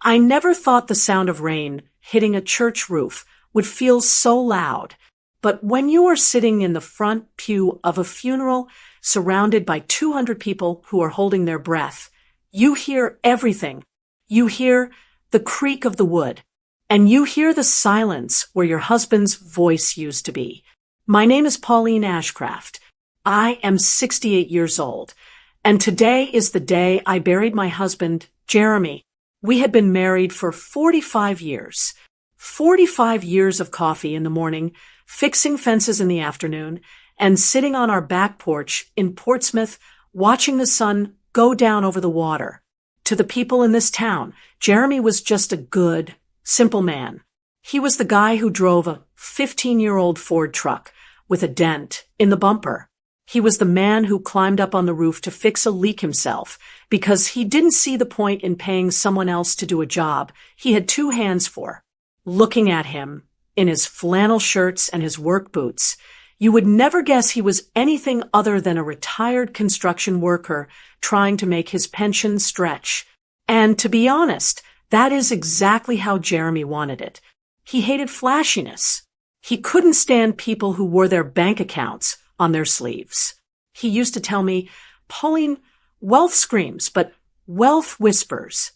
I never thought the sound of rain hitting a church roof would feel so loud. But when you are sitting in the front pew of a funeral surrounded by 200 people who are holding their breath, you hear everything. You hear the creak of the wood, and you hear the silence where your husband's voice used to be. My name is Pauline Ashcraft. I am 68 years old, and today is the day I buried my husband, Jeremy. We had been married for 45 years. 45 years of coffee in the morning, fixing fences in the afternoon, and sitting on our back porch in Portsmouth, watching the sun go down over the water. To the people in this town, Jeremy was just a good, simple man. He was the guy who drove a 15-year-old Ford truck with a dent in the bumper. He was the man who climbed up on the roof to fix a leak himself because he didn't see the point in paying someone else to do a job he had two hands for. Looking at him, in his flannel shirts and his work boots, you would never guess he was anything other than a retired construction worker trying to make his pension stretch. And to be honest, that is exactly how Jeremy wanted it. He hated flashiness. He couldn't stand people who wore their bank accounts on their sleeves. He used to tell me, "Pauline, wealth screams, but wealth whispers."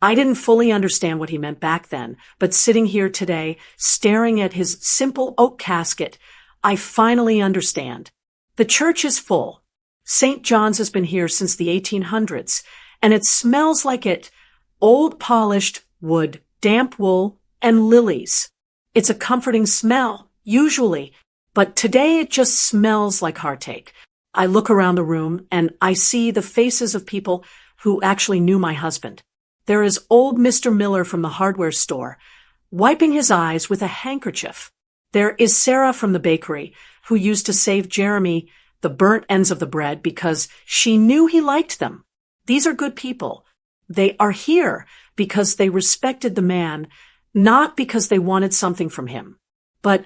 I didn't fully understand what he meant back then, but sitting here today, staring at his simple oak casket, I finally understand. The church is full. St. John's has been here since the 1800s, and it smells like it. Old polished wood, damp wool, and lilies. It's a comforting smell, usually, but today it just smells like heartache. I look around the room and I see the faces of people who actually knew my husband. There is old Mr. Miller from the hardware store, wiping his eyes with a handkerchief. There is Sarah from the bakery, who used to save Jeremy the burnt ends of the bread because she knew he liked them. These are good people. They are here because they respected the man, not because they wanted something from him. But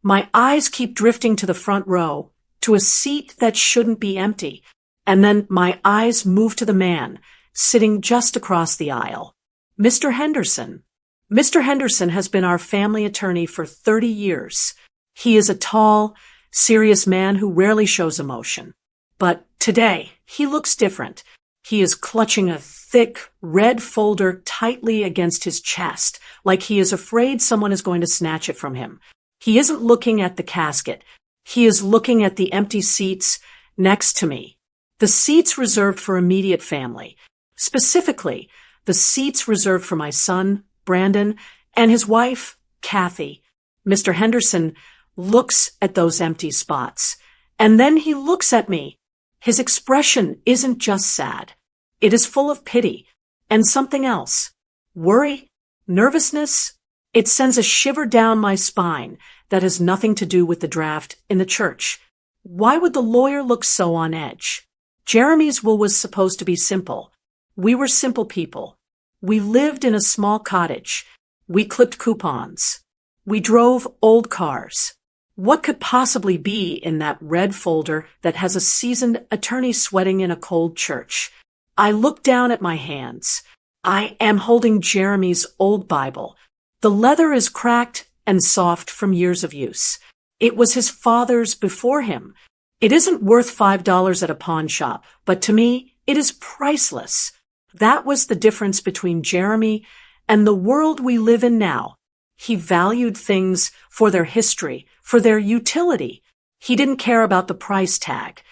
my eyes keep drifting to the front row, to a seat that shouldn't be empty, and then my eyes move to the man, sitting just across the aisle. Mr. Henderson. Mr. Henderson has been our family attorney for 30 years. He is a tall, serious man who rarely shows emotion. But today, he looks different. He is clutching a thick, red folder tightly against his chest, like he is afraid someone is going to snatch it from him. He isn't looking at the casket. He is looking at the empty seats next to me. The seats reserved for immediate family. Specifically, the seats reserved for my son, Brandon, and his wife, Kathy. Mr. Henderson looks at those empty spots, and then he looks at me. His expression isn't just sad. It is full of pity and something else. Worry, nervousness. It sends a shiver down my spine that has nothing to do with the draft in the church. Why would the lawyer look so on edge? Jeremy's will was supposed to be simple. We were simple people. We lived in a small cottage. We clipped coupons. We drove old cars. What could possibly be in that red folder that has a seasoned attorney sweating in a cold church? I look down at my hands. I am holding Jeremy's old Bible. The leather is cracked and soft from years of use. It was his father's before him. It isn't worth $5 at a pawn shop, but to me, it is priceless. That was the difference between Jeremy and the world we live in now. He valued things for their history, for their utility. He didn't care about the price tag.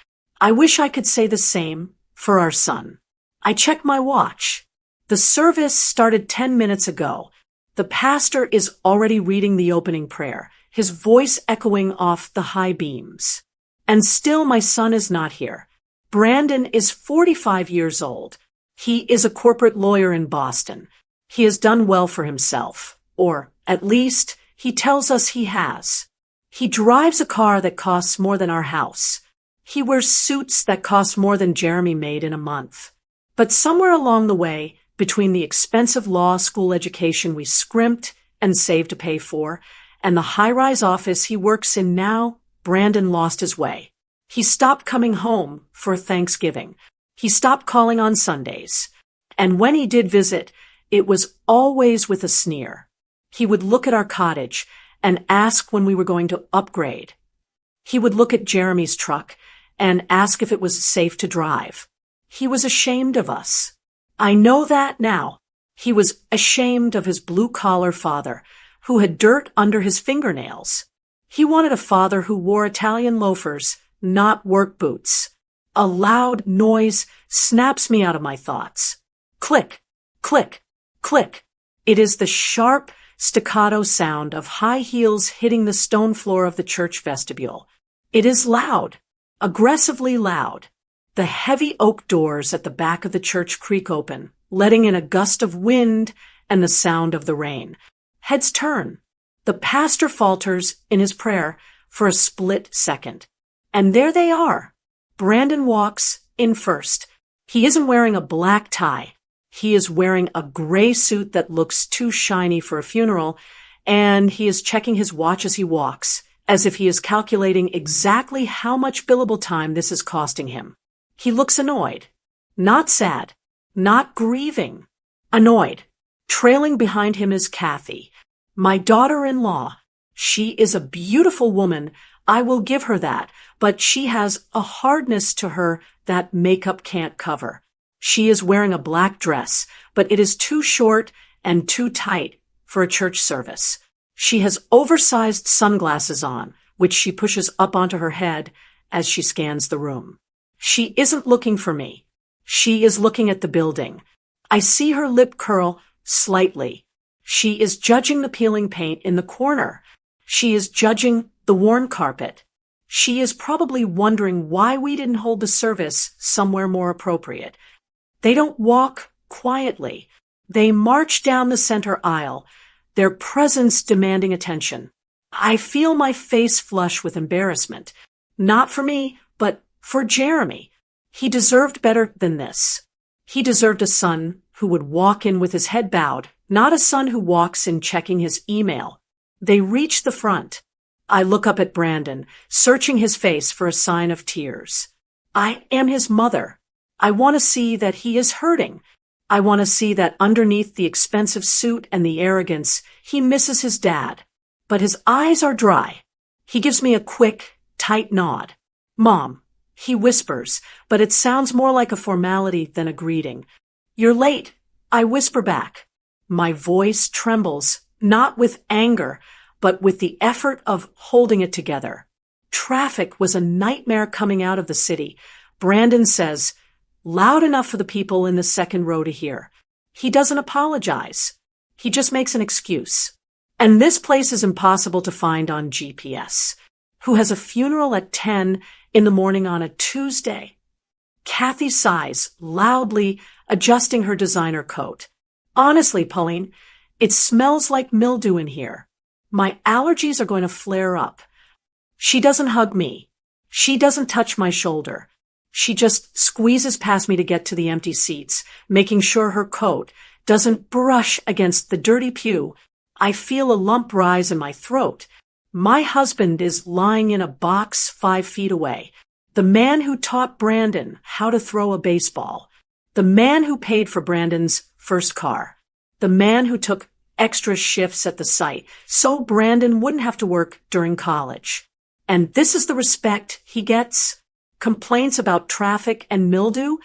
I wish I could say the same for our son. I check my watch. The service started 10 minutes ago. The pastor is already reading the opening prayer, his voice echoing off the high beams. And still my son is not here. Brandon is 45 years old. He is a corporate lawyer in Boston. He has done well for himself, or at least he tells us he has. He drives a car that costs more than our house. He wears suits that cost more than Jeremy made in a month. But somewhere along the way, between the expensive law school education we scrimped and saved to pay for, and the high-rise office he works in now, Brandon lost his way. He stopped coming home for Thanksgiving. He stopped calling on Sundays. And when he did visit, it was always with a sneer. He would look at our cottage and ask when we were going to upgrade. He would look at Jeremy's truck and ask if it was safe to drive. He was ashamed of us. I know that now. He was ashamed of his blue-collar father, who had dirt under his fingernails. He wanted a father who wore Italian loafers, not work boots. A loud noise snaps me out of my thoughts. Click, click, click. It is the sharp, staccato sound of high heels hitting the stone floor of the church vestibule. It is loud, aggressively loud. The heavy oak doors at the back of the church creak open, letting in a gust of wind and the sound of the rain. Heads turn. The pastor falters in his prayer for a split second. And there they are. Brandon walks in first. He isn't wearing a black tie. He is wearing a gray suit that looks too shiny for a funeral, and he is checking his watch as he walks, as if he is calculating exactly how much billable time this is costing him. He looks annoyed. Not sad. Not grieving. Annoyed. Trailing behind him is Kathy, my daughter-in-law. She is a beautiful woman, I will give her that, but she has a hardness to her that makeup can't cover. She is wearing a black dress, but it is too short and too tight for a church service. She has oversized sunglasses on, which she pushes up onto her head as she scans the room. She isn't looking for me. She is looking at the building. I see her lip curl slightly. She is judging the peeling paint in the corner. She is judging the worn carpet. She is probably wondering why we didn't hold the service somewhere more appropriate. They don't walk quietly. They march down the center aisle, their presence demanding attention. I feel my face flush with embarrassment. Not for me, but for Jeremy. He deserved better than this. He deserved a son who would walk in with his head bowed, not a son who walks in checking his email. They reach the front. I look up at Brandon, searching his face for a sign of tears. I am his mother. I want to see that he is hurting. I want to see that underneath the expensive suit and the arrogance, he misses his dad. But his eyes are dry. He gives me a quick, tight nod. Mom, he whispers, but it sounds more like a formality than a greeting. You're late, I whisper back. My voice trembles, not with anger, but with the effort of holding it together. Traffic was a nightmare coming out of the city. Brandon says, loud enough for the people in the second row to hear. He doesn't apologize. He just makes an excuse. And this place is impossible to find on GPS. Who has a funeral at 10 in the morning on a Tuesday? Kathy sighs, loudly adjusting her designer coat. Honestly, Pauline, it smells like mildew in here. My allergies are going to flare up. She doesn't hug me. She doesn't touch my shoulder. She just squeezes past me to get to the empty seats, making sure her coat doesn't brush against the dirty pew. I feel a lump rise in my throat. My husband is lying in a box 5 feet away. The man who taught Brandon how to throw a baseball. The man who paid for Brandon's first car. The man who took extra shifts at the site so Brandon wouldn't have to work during college. And this is the respect he gets? Complaints about traffic and mildew?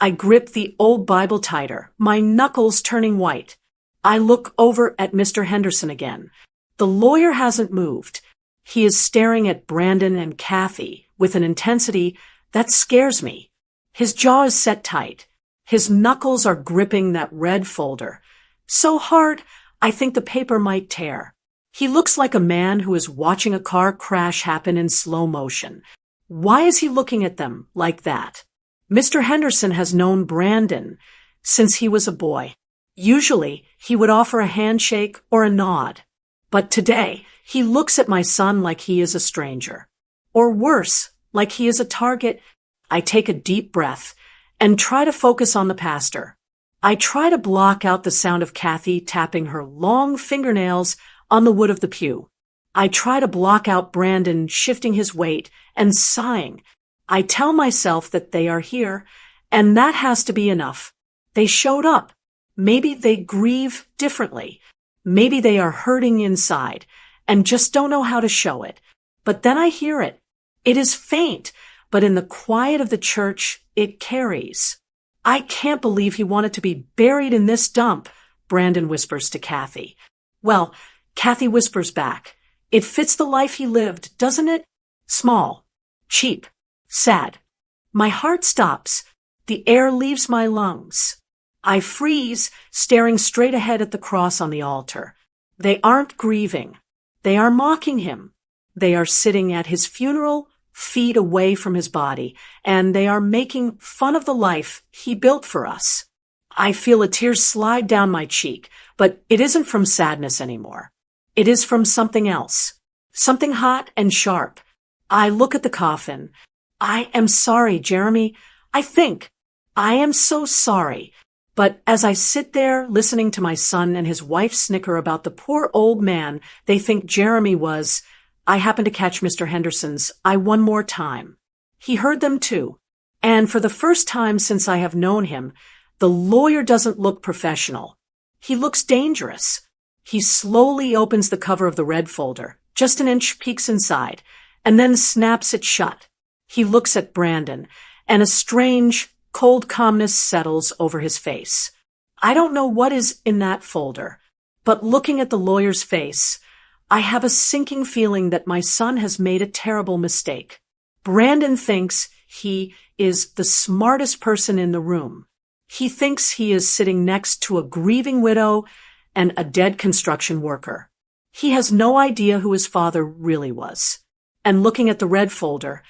I grip the old Bible tighter, my knuckles turning white. I look over at Mr. Henderson again. The lawyer hasn't moved. He is staring at Brandon and Kathy with an intensity that scares me. His jaw is set tight. His knuckles are gripping that red folder. So hard, I think the paper might tear. He looks like a man who is watching a car crash happen in slow motion. Why is he looking at them like that? Mr. Henderson has known Brandon since he was a boy. Usually, he would offer a handshake or a nod. But today, he looks at my son like he is a stranger. Or worse, like he is a target. I take a deep breath and try to focus on the pastor. I try to block out the sound of Kathy tapping her long fingernails on the wood of the pew. I try to block out Brandon shifting his weight and sighing. I tell myself that they are here, and that has to be enough. They showed up. Maybe they grieve differently. Maybe they are hurting inside and just don't know how to show it. But then I hear it. It is faint, but in the quiet of the church, it carries. I can't believe he wanted to be buried in this dump, Brandon whispers to Kathy. Well, Kathy whispers back. It fits the life he lived, doesn't it? Small, cheap, sad. My heart stops. The air leaves my lungs. I freeze, staring straight ahead at the cross on the altar. They aren't grieving. They are mocking him. They are sitting at his funeral, feet away from his body, and they are making fun of the life he built for us. I feel a tear slide down my cheek, but it isn't from sadness anymore. It is from something else. Something hot and sharp. I look at the coffin. I am sorry, Jeremy. I am so sorry. But as I sit there listening to my son and his wife snicker about the poor old man they think Jeremy was, I happen to catch Mr. Henderson's "I one more time." He heard them too. And for the first time since I have known him, the lawyer doesn't look professional. He looks dangerous. He slowly opens the cover of the red folder, just an inch peeks inside, and then snaps it shut. He looks at Brandon, and a strange, cold calmness settles over his face. I don't know what is in that folder, but looking at the lawyer's face, I have a sinking feeling that my son has made a terrible mistake. Brandon thinks he is the smartest person in the room. He thinks he is sitting next to a grieving widow and a dead construction worker. He has no idea who his father really was. And looking at the red folder,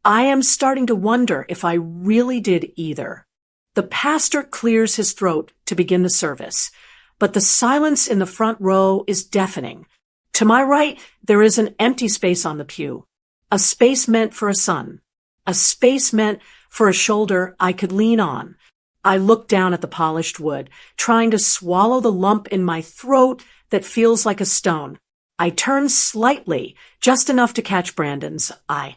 I am starting to wonder if I really did either. The pastor clears his throat to begin the service, but the silence in the front row is deafening. To my right, there is an empty space on the pew, a space meant for a son, a space meant for a shoulder I could lean on. I look down at the polished wood, trying to swallow the lump in my throat that feels like a stone. I turn slightly, just enough to catch Brandon's eye.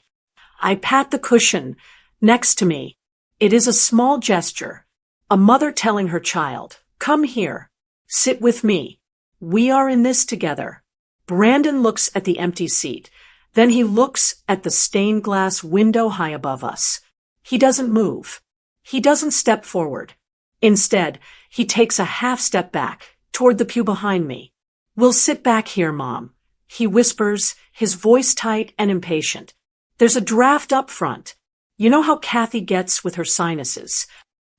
I pat the cushion next to me. It is a small gesture, a mother telling her child, "Come here, sit with me. We are in this together." Brandon looks at the empty seat. Then he looks at the stained glass window high above us. He doesn't move. He doesn't step forward. Instead, he takes a half step back, toward the pew behind me. "We'll sit back here, Mom," he whispers, his voice tight and impatient. "There's a draft up front. You know how Kathy gets with her sinuses.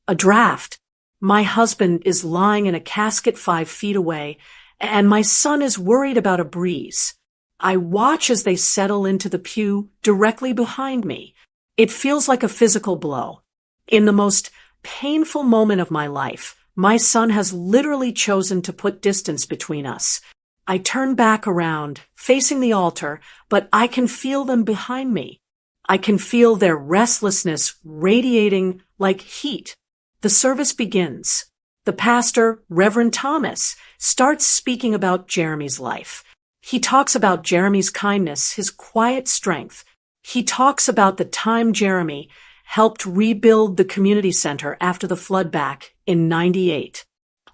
A draft. My husband is lying in a casket 5 feet away, and my son is worried about a breeze. I watch as they settle into the pew directly behind me. It feels like a physical blow. In the most painful moment of my life, my son has literally chosen to put distance between us. I turn back around, facing the altar, but I can feel them behind me. I can feel their restlessness radiating like heat. The service begins. The pastor, Reverend Thomas, starts speaking about Jeremy's life. He talks about Jeremy's kindness, his quiet strength. He talks about the time Jeremy helped rebuild the community center after the flood back in '98.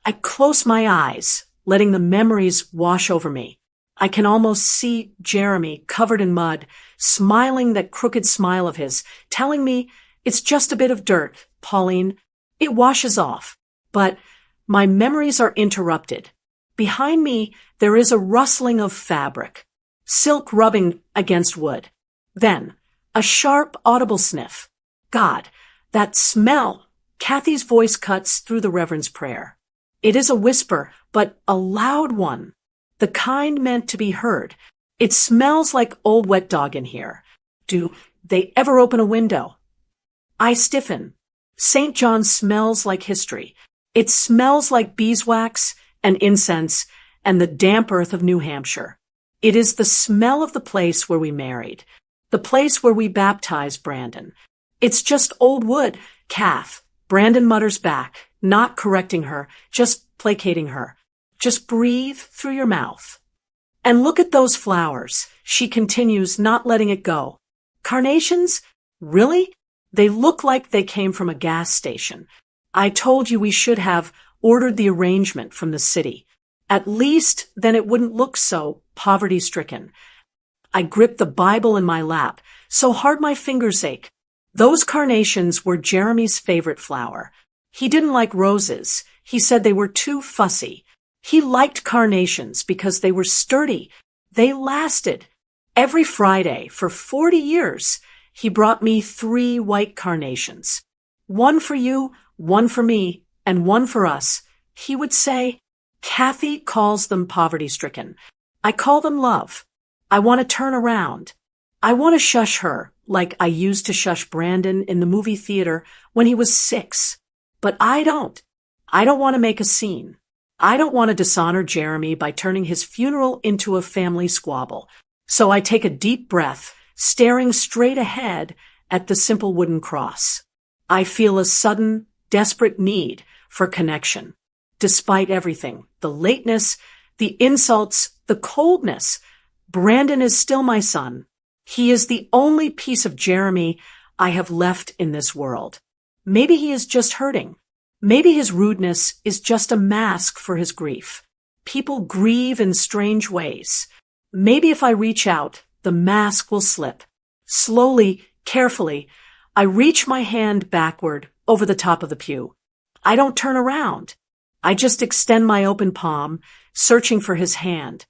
I close my eyes, letting the memories wash over me. I can almost see Jeremy covered in mud, smiling that crooked smile of his, telling me, "It's just a bit of dirt, Pauline. It washes off." But my memories are interrupted. Behind me, there is a rustling of fabric, silk rubbing against wood. Then, a sharp, audible sniff. God, that smell! Kathy's voice cuts through the Reverend's prayer. It is a whisper, but a loud one. The kind meant to be heard. It smells like old wet dog in here. Do they ever open a window? I stiffen. St. John smells like history. It smells like beeswax and incense and the damp earth of New Hampshire. It is the smell of the place where we married, the place where we baptized Brandon. "It's just old wood, Kath." Brandon mutters back, not correcting her, just placating her. "Just breathe through your mouth. And look at those flowers," she continues, not letting it go. "Carnations? Really? They look like they came from a gas station. I told you we should have ordered the arrangement from the city. At least then it wouldn't look so poverty-stricken. I gripped the Bible in my lap, so hard my fingers ache. Those carnations were Jeremy's favorite flower. He didn't like roses. He said they were too fussy. He liked carnations because they were sturdy. They lasted. Every Friday for 40 years, he brought me 3 white carnations. One for you, one for me, and one for us. He would say, Kathy calls them poverty-stricken. I call them love. I want to turn around. I want to shush her like I used to shush Brandon in the movie theater when he was 6. But I don't. I don't want to make a scene. I don't want to dishonor Jeremy by turning his funeral into a family squabble. So I take a deep breath, staring straight ahead at the simple wooden cross. I feel a sudden, desperate need for connection. Despite everything, the lateness, the insults, the coldness, Brandon is still my son. He is the only piece of Jeremy I have left in this world. Maybe he is just hurting. Maybe his rudeness is just a mask for his grief. People grieve in strange ways. Maybe if I reach out, the mask will slip. Slowly, carefully, I reach my hand backward over the top of the pew. I don't turn around. I just extend my open palm, searching for his hand.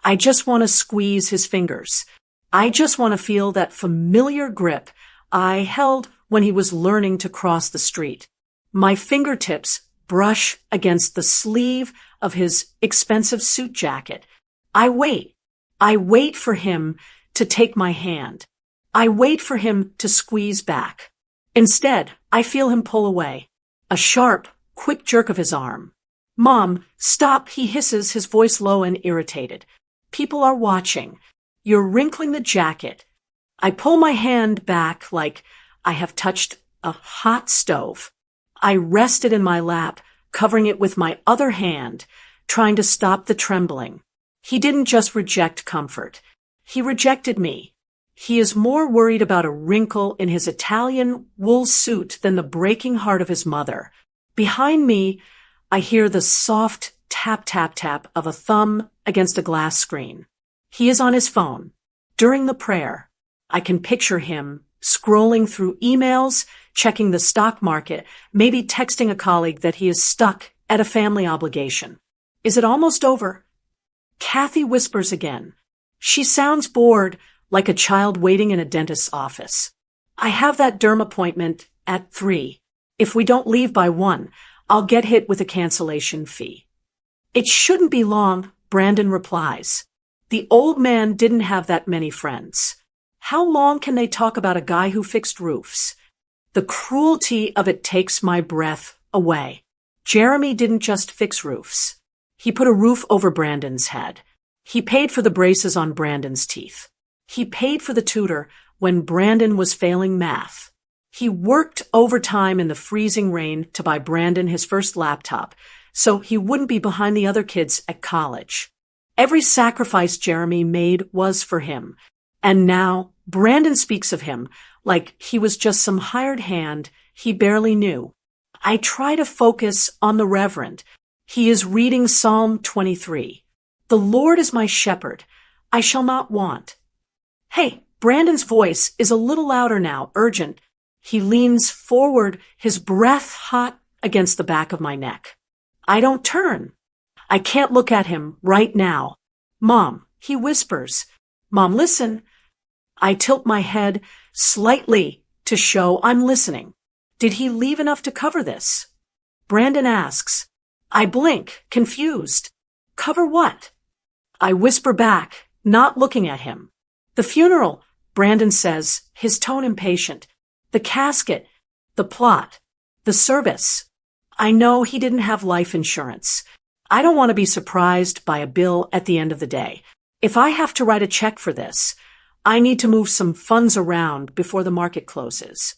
I just want to squeeze his fingers. I just want to feel that familiar grip I held when he was learning to cross the street. My fingertips brush against the sleeve of his expensive suit jacket. I wait. I wait for him to take my hand. I wait for him to squeeze back. Instead, I feel him pull away. A sharp, quick jerk of his arm. Mom, stop, he hisses, his voice low and irritated. People are watching. You're wrinkling the jacket. I pull my hand back like I have touched a hot stove. I rest it in my lap, covering it with my other hand, trying to stop the trembling. He didn't just reject comfort. He rejected me. He is more worried about a wrinkle in his Italian wool suit than the breaking heart of his mother. Behind me, I hear the soft tap, tap, tap of a thumb against a glass screen. He is on his phone. During the prayer, I can picture him scrolling through emails, checking the stock market, maybe texting a colleague that he is stuck at a family obligation. Is it almost over? Kathy whispers again. She sounds bored, like a child waiting in a dentist's office. I have that derm appointment at 3. If we don't leave by 1, I'll get hit with a cancellation fee. It shouldn't be long, Brandon replies. The old man didn't have that many friends. How long can they talk about a guy who fixed roofs? The cruelty of it takes my breath away. Jeremy didn't just fix roofs. He put a roof over Brandon's head. He paid for the braces on Brandon's teeth. He paid for the tutor when Brandon was failing math. He worked overtime in the freezing rain to buy Brandon his first laptop, so he wouldn't be behind the other kids at college. Every sacrifice Jeremy made was for him. And now Brandon speaks of him like he was just some hired hand he barely knew. I try to focus on the Reverend. He is reading Psalm 23. The Lord is my shepherd. I shall not want. Hey, Brandon's voice is a little louder now, urgent. He leans forward, his breath hot against the back of my neck. I don't turn. I can't look at him right now. Mom, he whispers. Mom, listen. I tilt my head slightly to show I'm listening. Did he leave enough to cover this? Brandon asks. I blink, confused. Cover what? I whisper back, not looking at him. The funeral, Brandon says, his tone impatient. The casket, the plot, the service. I know he didn't have life insurance. I don't want to be surprised by a bill at the end of the day. If I have to write a check for this, I need to move some funds around before the market closes.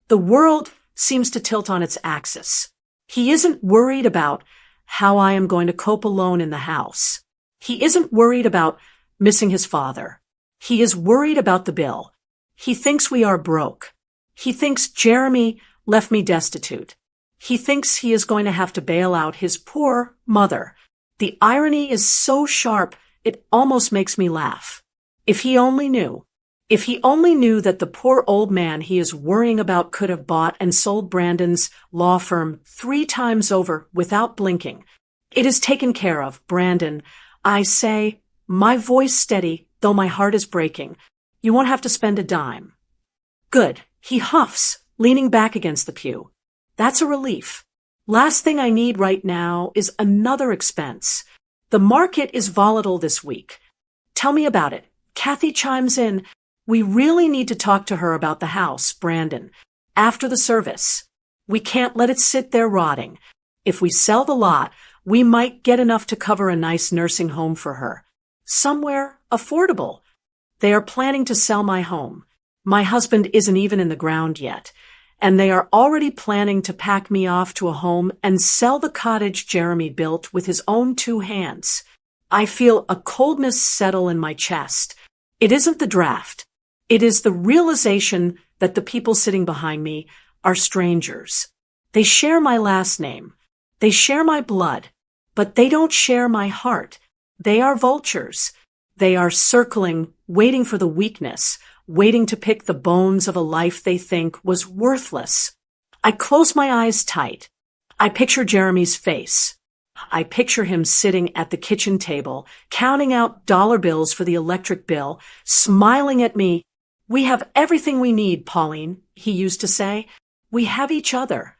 The world seems to tilt on its axis. He isn't worried about how I am going to cope alone in the house. He isn't worried about missing his father. He is worried about the bill. He thinks we are broke. He thinks Jeremy left me destitute. He thinks he is going to have to bail out his poor mother. The irony is so sharp, it almost makes me laugh. If he only knew. If he only knew that the poor old man he is worrying about could have bought and sold Brandon's law firm 3 times over without blinking. It is taken care of, Brandon. I say, my voice steady, though my heart is breaking. You won't have to spend a dime. Good. He huffs, leaning back against the pew. That's a relief. Last thing I need right now is another expense. The market is volatile this week. Tell me about it. Kathy chimes in. We really need to talk to her about the house, Brandon. After the service. We can't let it sit there rotting. If we sell the lot, we might get enough to cover a nice nursing home for her. Somewhere affordable. They are planning to sell my home. My husband isn't even in the ground yet, and they are already planning to pack me off to a home and sell the cottage Jeremy built with his own 2 hands. I feel a coldness settle in my chest. It isn't the draft. It is the realization that the people sitting behind me are strangers. They share my last name. They share my blood, but they don't share my heart. They are vultures. They are circling, waiting for the weakness, waiting to pick the bones of a life they think was worthless. I close my eyes tight. I picture Jeremy's face. I picture him sitting at the kitchen table, counting out dollar bills for the electric bill, smiling at me. We have everything we need, Pauline, he used to say. We have each other.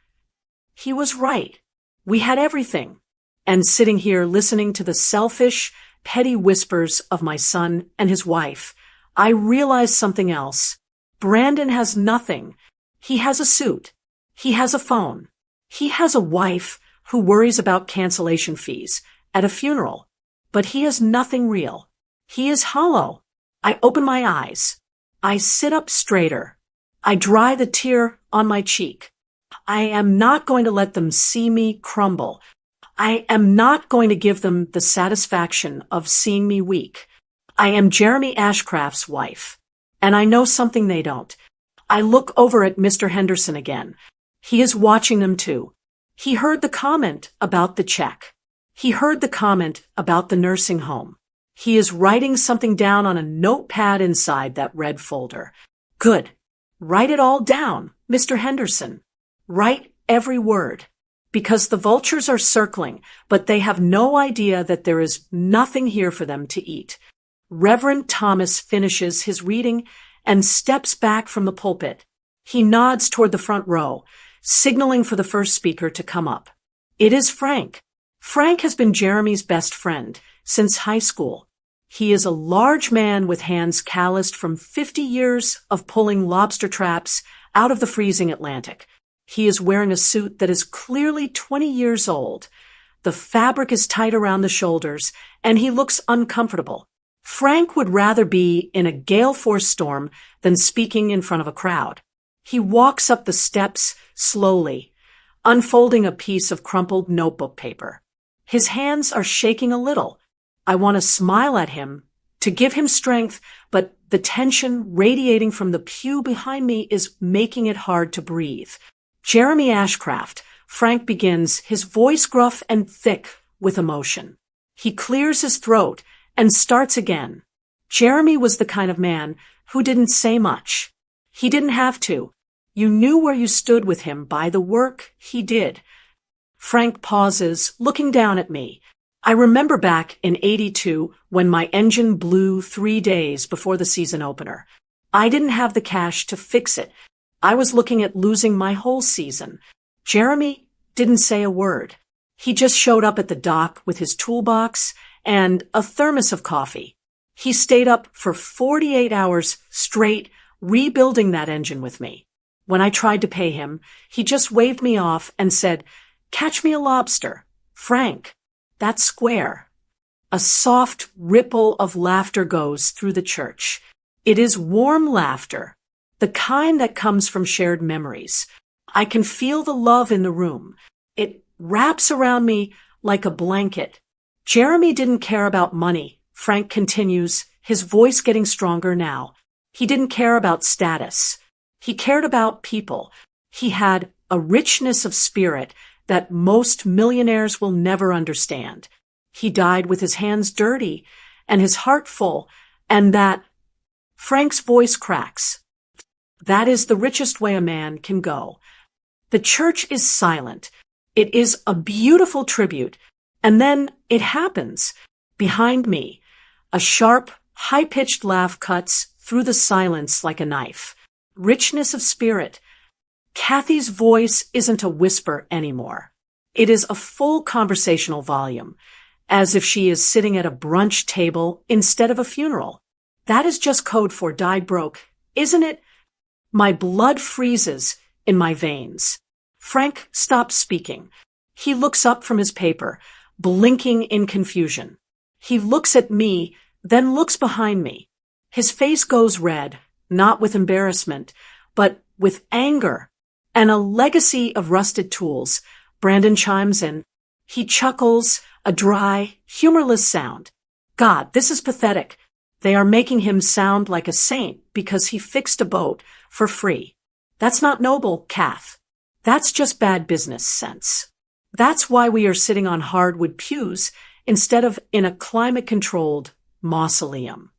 He was right. We had everything. And sitting here listening to the selfish, petty whispers of my son and his wife, I realized something else. Brandon has nothing. He has a suit. He has a phone. He has a wife who worries about cancellation fees at a funeral. But he has nothing real. He is hollow. I open my eyes. I sit up straighter. I dry the tear on my cheek. I am not going to let them see me crumble. I am not going to give them the satisfaction of seeing me weak. I am Jeremy Ashcraft's wife, and I know something they don't. I look over at Mr. Henderson again. He is watching them too. He heard the comment about the check. He heard the comment about the nursing home. He is writing something down on a notepad inside that red folder. Good. Write it all down, Mr. Henderson. Write every word. Because the vultures are circling, but they have no idea that there is nothing here for them to eat. Reverend Thomas finishes his reading and steps back from the pulpit. He nods toward the front row, signaling for the first speaker to come up. It is Frank. Frank has been Jeremy's best friend since high school. He is a large man with hands calloused from 50 years of pulling lobster traps out of the freezing Atlantic. He is wearing a suit that is clearly 20 years old. The fabric is tight around the shoulders, and he looks uncomfortable. Frank would rather be in a gale force storm than speaking in front of a crowd. He walks up the steps slowly, unfolding a piece of crumpled notebook paper. His hands are shaking a little. I want to smile at him, to give him strength, but the tension radiating from the pew behind me is making it hard to breathe. Jeremy Ashcraft, Frank begins, his voice gruff and thick with emotion. He clears his throat and starts again. Jeremy was the kind of man who didn't say much. He didn't have to. You knew where you stood with him by the work he did. Frank pauses, looking down at me. I remember back in '82 when my engine blew 3 days before the season opener. I didn't have the cash to fix it. I was looking at losing my whole season. Jeremy didn't say a word. He just showed up at the dock with his toolbox and a thermos of coffee. He stayed up for 48 hours straight, rebuilding that engine with me. When I tried to pay him, he just waved me off and said, "Catch me a lobster. Frank, that's square." A soft ripple of laughter goes through the church. It is warm laughter, the kind that comes from shared memories. I can feel the love in the room. It wraps around me like a blanket. Jeremy didn't care about money, Frank continues, his voice getting stronger now. He didn't care about status. He cared about people. He had a richness of spirit that most millionaires will never understand. He died with his hands dirty and his heart full, and that Frank's voice cracks. That is the richest way a man can go. The church is silent. It is a beautiful tribute. And then it happens. Behind me, a sharp, high-pitched laugh cuts through the silence like a knife. Richness of spirit. Kathy's voice isn't a whisper anymore. It is a full conversational volume, as if she is sitting at a brunch table instead of a funeral. That is just code for died broke, isn't it? My blood freezes in my veins. Frank stops speaking. He looks up from his paper, blinking in confusion. He looks at me, then looks behind me. His face goes red, not with embarrassment, but with anger and a legacy of rusted tools. Brandon chimes in. He chuckles, a dry, humorless sound. God, this is pathetic. They are making him sound like a saint because he fixed a boat for free. That's not noble, Kath. That's just bad business sense. That's why we are sitting on hardwood pews instead of in a climate-controlled mausoleum.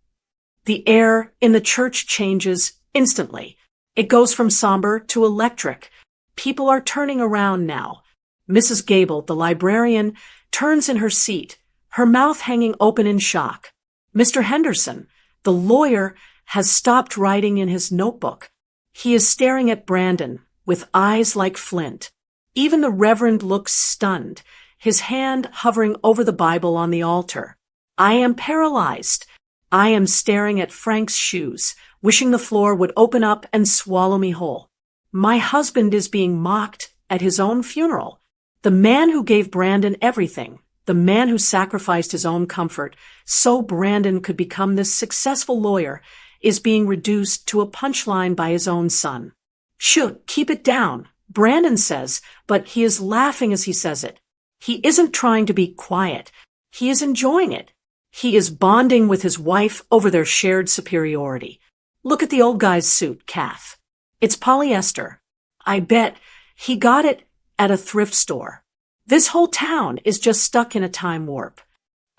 The air in the church changes instantly. It goes from somber to electric. People are turning around now. Mrs. Gable, the librarian, turns in her seat, her mouth hanging open in shock. Mr. Henderson, the lawyer, has stopped writing in his notebook. He is staring at Brandon with eyes like flint. Even the Reverend looks stunned, his hand hovering over the Bible on the altar. I am paralyzed. I am staring at Frank's shoes, wishing the floor would open up and swallow me whole. My husband is being mocked at his own funeral. The man who gave Brandon everything, the man who sacrificed his own comfort so Brandon could become this successful lawyer, is being reduced to a punchline by his own son. Shoot, keep it down, Brandon says, but he is laughing as he says it. He isn't trying to be quiet. He is enjoying it. He is bonding with his wife over their shared superiority. Look at the old guy's suit, Kath. It's polyester. I bet he got it at a thrift store. This whole town is just stuck in a time warp.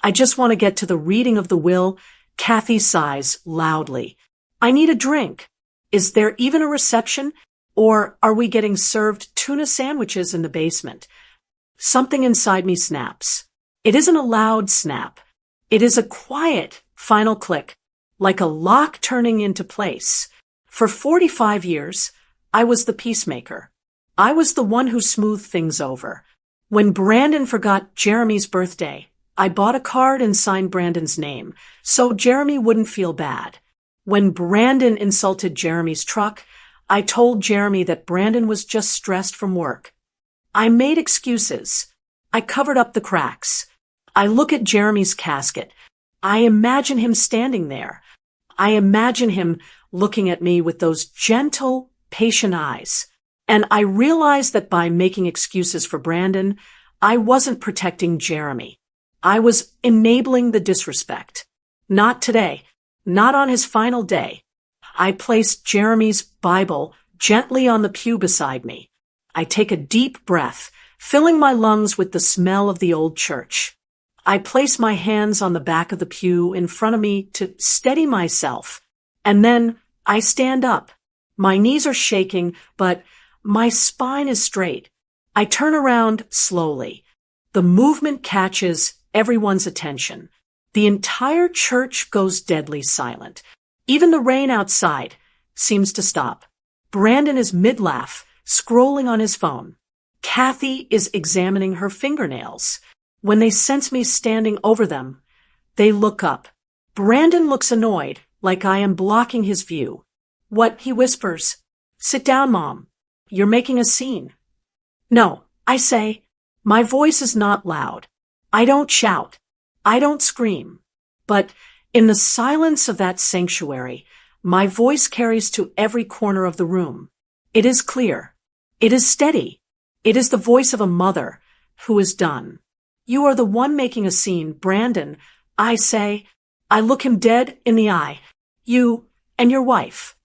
I just want to get to the reading of the will. Kathy sighs loudly. I need a drink. Is there even a reception? Or are we getting served tuna sandwiches in the basement? Something inside me snaps. It isn't a loud snap. It is a quiet, final click, like a lock turning into place. For 45 years, I was the peacemaker. I was the one who smoothed things over. When Brandon forgot Jeremy's birthday, I bought a card and signed Brandon's name, so Jeremy wouldn't feel bad. When Brandon insulted Jeremy's truck, I told Jeremy that Brandon was just stressed from work. I made excuses. I covered up the cracks. I look at Jeremy's casket. I imagine him standing there. I imagine him looking at me with those gentle, patient eyes. And I realize that by making excuses for Brandon, I wasn't protecting Jeremy. I was enabling the disrespect. Not today. Not on his final day. I placed Jeremy's Bible gently on the pew beside me. I take a deep breath, filling my lungs with the smell of the old church. I place my hands on the back of the pew in front of me to steady myself. And then I stand up. My knees are shaking, but my spine is straight. I turn around slowly. The movement catches everyone's attention. The entire church goes deadly silent. Even the rain outside seems to stop. Brandon is mid-laugh, scrolling on his phone. Kathy is examining her fingernails. When they sense me standing over them, they look up. Brandon looks annoyed, like I am blocking his view. What? He whispers. Sit down, Mom. You're making a scene. No, I say. My voice is not loud. I don't shout. I don't scream. But in the silence of that sanctuary, my voice carries to every corner of the room. It is clear. It is steady. It is the voice of a mother who is done. You are the one making a scene, Brandon. I say. I look him dead in the eye. You and your wife.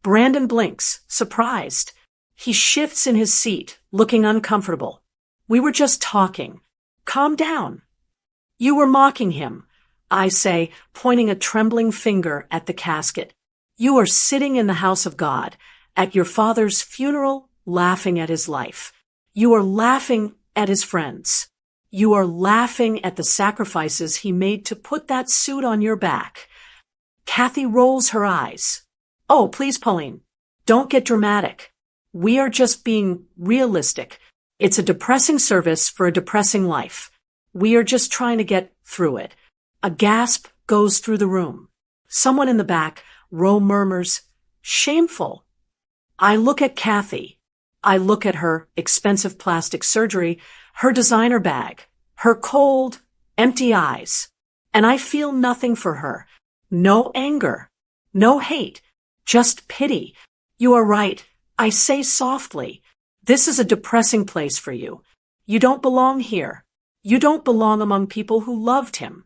Brandon blinks, surprised. He shifts in his seat, looking uncomfortable. We were just talking. Calm down. You were mocking him, I say, pointing a trembling finger at the casket. You are sitting in the house of God, at your father's funeral, laughing at his life. You are laughing at his friends. You are laughing at the sacrifices he made to put that suit on your back. Kathy rolls her eyes. Oh, please, Pauline, don't get dramatic. We are just being realistic. It's a depressing service for a depressing life. We are just trying to get through it. A gasp goes through the room. Someone in the back row murmurs, shameful. I look at Kathy. I look at her expensive plastic surgery, her designer bag, her cold, empty eyes, and I feel nothing for her. No anger, no hate, just pity. You are right, I say softly. This is a depressing place for you. You don't belong here. You don't belong among people who loved him.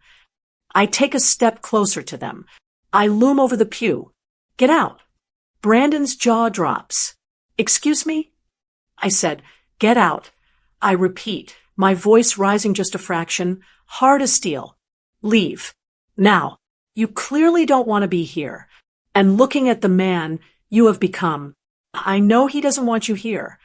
I take a step closer to them. I loom over the pew. Get out. Brandon's jaw drops. Excuse me? I said, get out. I repeat, my voice rising just a fraction, hard as steel. Leave. Now. You clearly don't want to be here. And looking at the man you have become, I know he doesn't want you here.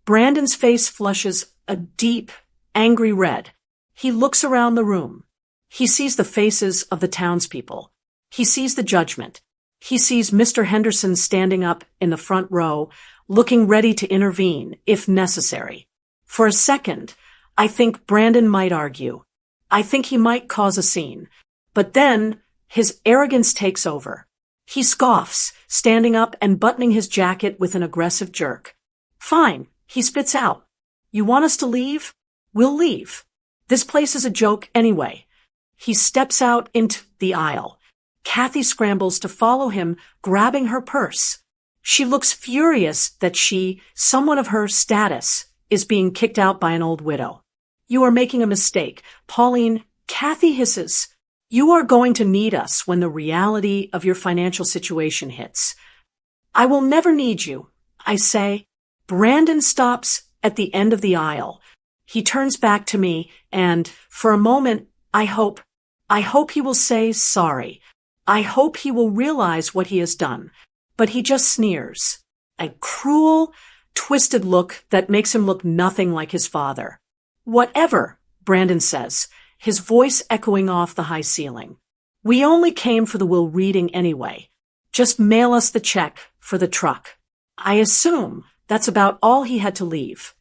Brandon's face flushes a deep, angry red. He looks around the room. He sees the faces of the townspeople. He sees the judgment. He sees Mr. Henderson standing up in the front row, looking ready to intervene, if necessary. For a second, I think Brandon might argue. I think he might cause a scene. But then, his arrogance takes over. He scoffs, standing up and buttoning his jacket with an aggressive jerk. Fine, he spits out. You want us to leave? We'll leave. This place is a joke anyway. He steps out into the aisle. Kathy scrambles to follow him, grabbing her purse. She looks furious that she, someone of her status, is being kicked out by an old widow. You are making a mistake. Pauline, Kathy hisses. You are going to need us when the reality of your financial situation hits. I will never need you, I say. Brandon stops at the end of the aisle. He turns back to me, and, for a moment, I hope he will say sorry. I hope he will realize what he has done. But he just sneers. A cruel, twisted look that makes him look nothing like his father. Whatever, Brandon says, his voice echoing off the high ceiling. We only came for the will reading anyway. Just mail us the check for the truck. I assume that's about all he had to leave.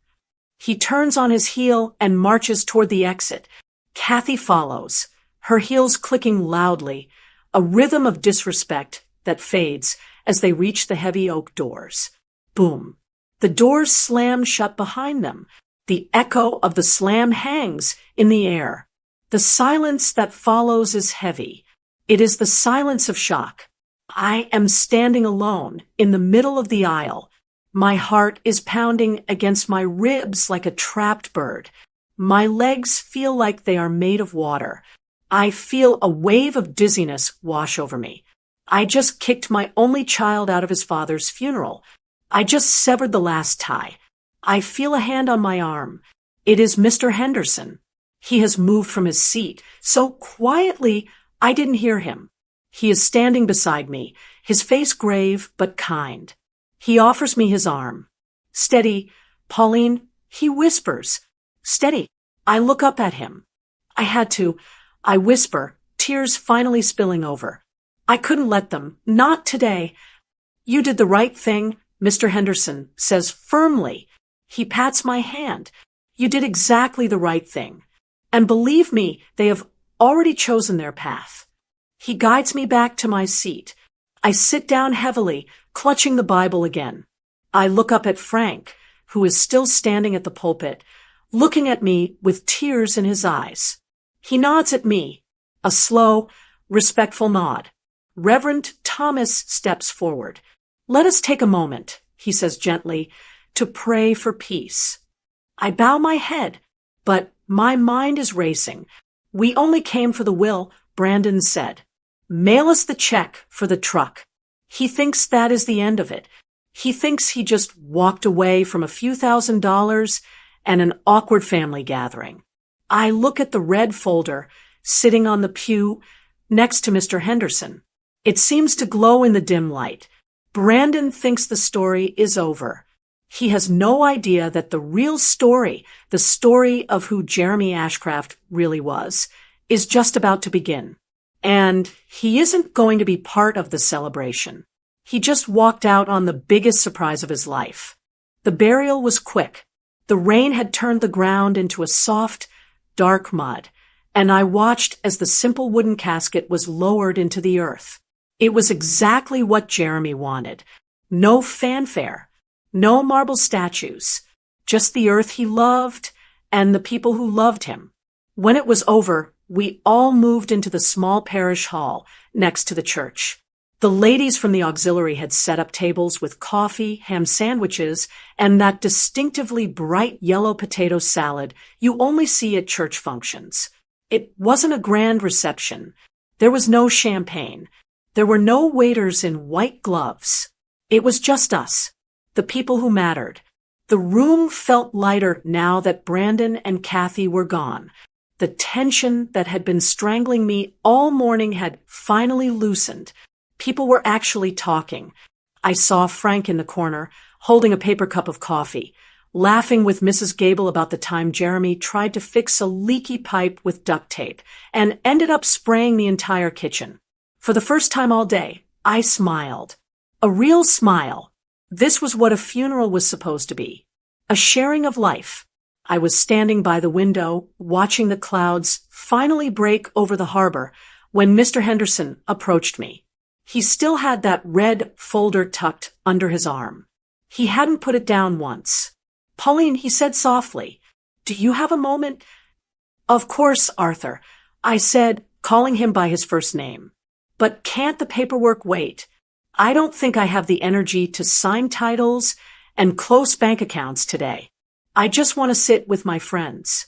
He turns on his heel and marches toward the exit. Kathy follows, her heels clicking loudly, a rhythm of disrespect that fades as they reach the heavy oak doors. Boom. The doors slam shut behind them. The echo of the slam hangs in the air. The silence that follows is heavy. It is the silence of shock. I am standing alone in the middle of the aisle. My heart is pounding against my ribs like a trapped bird. My legs feel like they are made of water. I feel a wave of dizziness wash over me. I just kicked my only child out of his father's funeral. I just severed the last tie. I feel a hand on my arm. It is Mr. Henderson. He has moved from his seat, so quietly I didn't hear him. He is standing beside me, his face grave but kind. He offers me his arm. Steady, Pauline, he whispers. Steady. I look up at him. I had to. I whisper, tears finally spilling over. I couldn't let them. Not today. You did the right thing, Mr. Henderson says firmly. He pats my hand. You did exactly the right thing. And believe me, they have already chosen their path. He guides me back to my seat. I sit down heavily, clutching the Bible again. I look up at Frank, who is still standing at the pulpit, looking at me with tears in his eyes. He nods at me, a slow, respectful nod. Reverend Thomas steps forward. Let us take a moment, he says gently, to pray for peace. I bow my head, but my mind is racing. We only came for the will, Brandon said. Mail us the check for the truck. He thinks that is the end of it. He thinks he just walked away from a few $1,000s and an awkward family gathering. I look at the red folder sitting on the pew next to Mr. Henderson. It seems to glow in the dim light. Brandon thinks the story is over. He has no idea that the real story, the story of who Jeremy Ashcraft really was, is just about to begin. And he isn't going to be part of the celebration. He just walked out on the biggest surprise of his life. The burial was quick. The rain had turned the ground into a soft, dark mud, and I watched as the simple wooden casket was lowered into the earth. It was exactly what Jeremy wanted. No fanfare, no marble statues, just the earth he loved and the people who loved him. When it was over, we all moved into the small parish hall next to the church. The ladies from the auxiliary had set up tables with coffee, ham sandwiches, and that distinctively bright yellow potato salad you only see at church functions. It wasn't a grand reception. There was no champagne. There were no waiters in white gloves. It was just us, the people who mattered. The room felt lighter now that Brandon and Kathy were gone. The tension that had been strangling me all morning had finally loosened. People were actually talking. I saw Frank in the corner, holding a paper cup of coffee, laughing with Mrs. Gable about the time Jeremy tried to fix a leaky pipe with duct tape and ended up spraying the entire kitchen. For the first time all day, I smiled. A real smile. This was what a funeral was supposed to be. A sharing of life. I was standing by the window, watching the clouds finally break over the harbor, when Mr. Henderson approached me. He still had that red folder tucked under his arm. He hadn't put it down once. "Pauline," he said softly, "do you have a moment?" "Of course, Arthur," I said, calling him by his first name. "But can't the paperwork wait? I don't think I have the energy to sign titles and close bank accounts today. I just want to sit with my friends."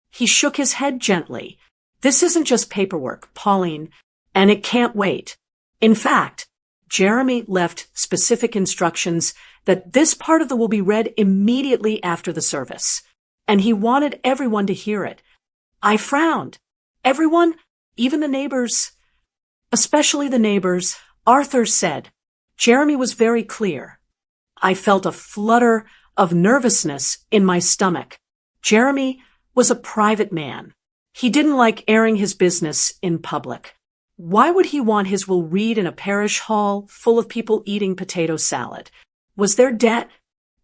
He shook his head gently. "This isn't just paperwork, Pauline, and it can't wait. In fact, Jeremy left specific instructions that this part of the will be read immediately after the service, and he wanted everyone to hear it." I frowned. "Everyone? Even the neighbors?" "Especially the neighbors," Arthur said. Jeremy was very clear. I felt a flutter of nervousness in my stomach. Jeremy was a private man. He didn't like airing his business in public. Why would he want his will read in a parish hall full of people eating potato salad? Was there debt?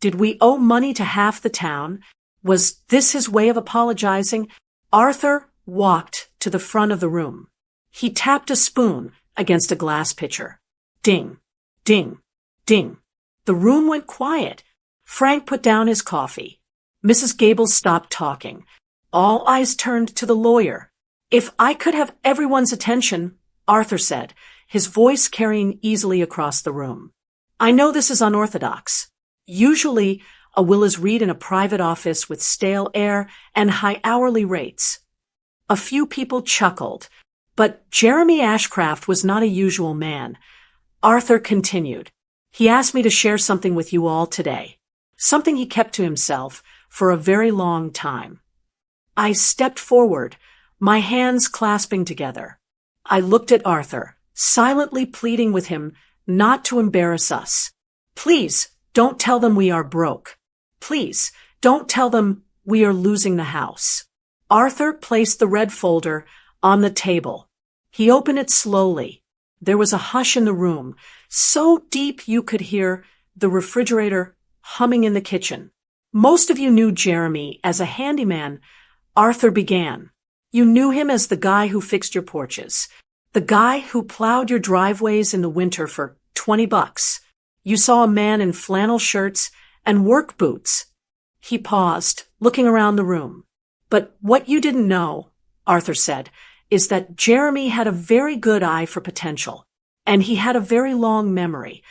Did we owe money to half the town? Was this his way of apologizing? Arthur walked to the front of the room. He tapped a spoon against a glass pitcher. Ding, ding, ding. The room went quiet. Frank put down his coffee. Mrs. Gable stopped talking. All eyes turned to the lawyer. "If I could have everyone's attention," Arthur said, his voice carrying easily across the room. "I know this is unorthodox. Usually, a will is read in a private office with stale air and high hourly rates." A few people chuckled, but Jeremy Ashcraft was not a usual man. Arthur continued. "He asked me to share something with you all today. Something he kept to himself for a very long time." I stepped forward, my hands clasping together. I looked at Arthur, silently pleading with him not to embarrass us. "Please, don't tell them we are broke. Please, don't tell them we are losing the house." Arthur placed the red folder on the table. He opened it slowly. There was a hush in the room, so deep you could hear the refrigerator humming in the kitchen. "Most of you knew Jeremy as a handyman," Arthur began. "You knew him as the guy who fixed your porches, the guy who plowed your driveways in the winter for $20. You saw a man in flannel shirts and work boots." He paused, looking around the room. "But what you didn't know," Arthur said, "is that Jeremy had a very good eye for potential, and he had a very long memory."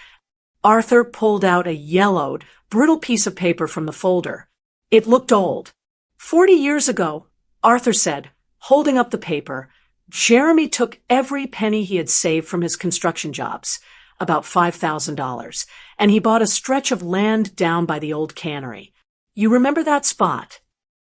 Arthur pulled out a yellowed, brittle piece of paper from the folder. It looked old. 40 years ago, Arthur said, holding up the paper, Jeremy took every penny he had saved from his construction jobs. about $5,000, and he bought a stretch of land down by the old cannery. You remember that spot?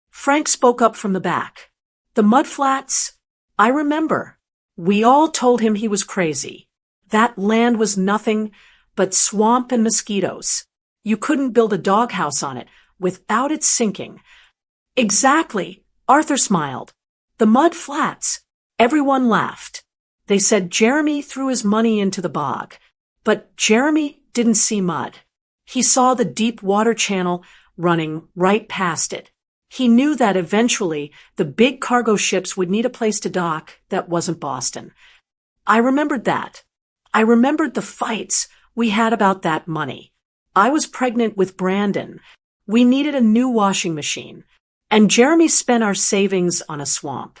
Frank spoke up from the back. The mudflats? I remember. We all told him he was crazy. That land was nothing but swamp and mosquitoes. You couldn't build a doghouse on it without it sinking. Exactly, Arthur smiled. The mud flats. Everyone laughed. They said Jeremy threw his money into the bog. But Jeremy didn't see mud. He saw the deep water channel running right past it. He knew that eventually the big cargo ships would need a place to dock that wasn't Boston. I remembered that. I remembered the fights we had about that money. I was pregnant with Brandon. We needed a new washing machine. And Jeremy spent our savings on a swamp.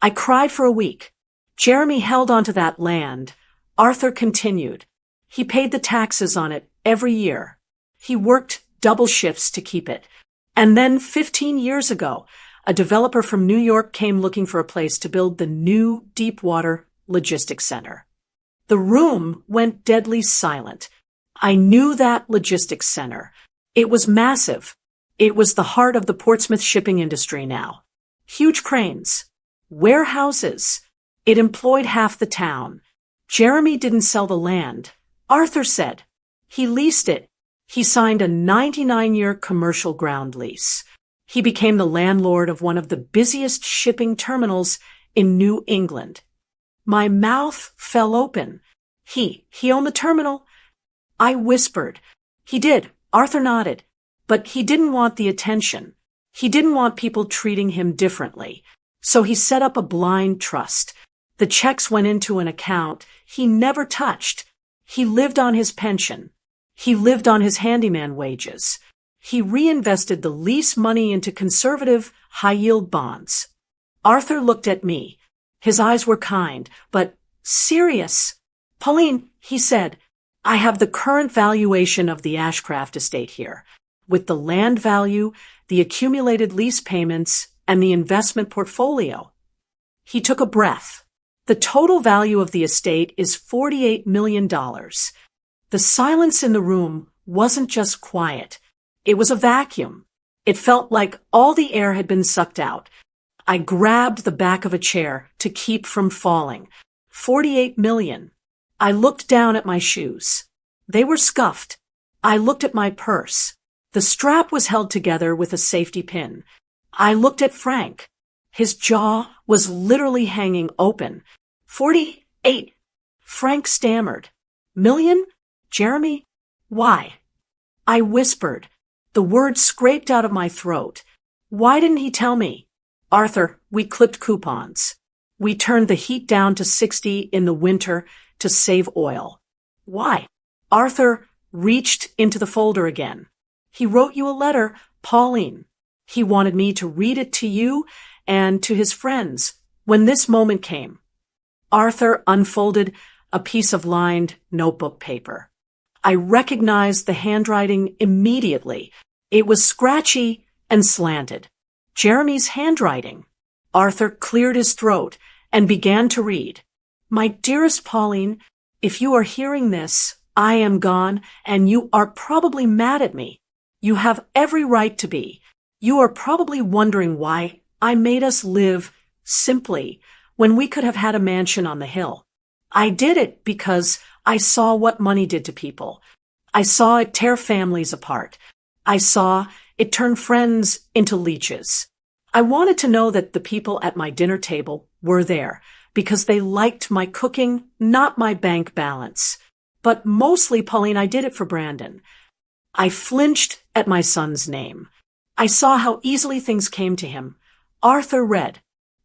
I cried for a week. Jeremy held onto that land. Arthur continued. He paid the taxes on it every year. He worked double shifts to keep it. And then 15 years ago, a developer from New York came looking for a place to build the new Deepwater Logistics Center. The room went deadly silent. I knew that logistics center. It was massive. It was the heart of the Portsmouth shipping industry now. Huge cranes. Warehouses. It employed half the town. Jeremy didn't sell the land. Arthur said. He leased it. He signed a 99-year commercial ground lease. He became the landlord of one of the busiest shipping terminals in New England. My mouth fell open. He owned the terminal? I whispered. He did. Arthur nodded. But he didn't want the attention. He didn't want people treating him differently. So he set up a blind trust. The checks went into an account he never touched. He lived on his pension. He lived on his handyman wages. He reinvested the lease money into conservative, high-yield bonds. Arthur looked at me. His eyes were kind, but serious. Pauline, he said, I have the current valuation of the Ashcraft estate here, with the land value, the accumulated lease payments, and the investment portfolio. He took a breath. The total value of the estate is $48 million. The silence in the room wasn't just quiet. It was a vacuum. It felt like all the air had been sucked out. I grabbed the back of a chair to keep from falling. 48 million. I looked down at my shoes. They were scuffed. I looked at my purse. The strap was held together with a safety pin. I looked at Frank. His jaw was literally hanging open. 48. Frank stammered. Million? Jeremy? Why? I whispered. The words scraped out of my throat. Why didn't he tell me? Arthur, we clipped coupons. We turned the heat down to 60 in the winter to save oil. Why? Arthur reached into the folder again. He wrote you a letter, Pauline. He wanted me to read it to you and to his friends when this moment came. Arthur unfolded a piece of lined notebook paper. I recognized the handwriting immediately. It was scratchy and slanted. Jeremy's handwriting. Arthur cleared his throat and began to read. My dearest Pauline, if you are hearing this, I am gone and you are probably mad at me. You have every right to be. You are probably wondering why I made us live simply when we could have had a mansion on the hill. I did it because I saw what money did to people. I saw it tear families apart. I saw it turn friends into leeches. I wanted to know that the people at my dinner table were there because they liked my cooking, not my bank balance. But mostly, Pauline, I did it for Brandon. I flinched at my son's name. I saw how easily things came to him. Arthur read.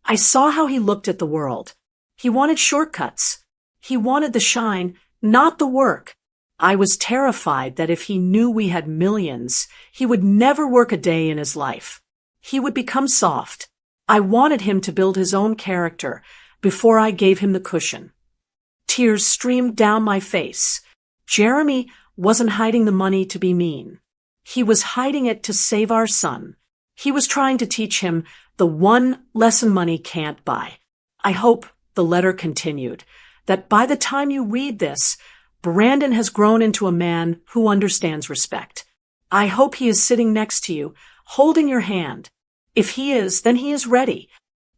I saw how he looked at the world. He wanted shortcuts. He wanted the shine, not the work. I was terrified that if he knew we had millions, he would never work a day in his life. He would become soft. I wanted him to build his own character before I gave him the cushion. Tears streamed down my face. Jeremy wasn't hiding the money to be mean. He was hiding it to save our son. He was trying to teach him the one lesson money can't buy. I hope, the letter continued, that by the time you read this, Brandon has grown into a man who understands respect. I hope he is sitting next to you, holding your hand. If he is, then he is ready.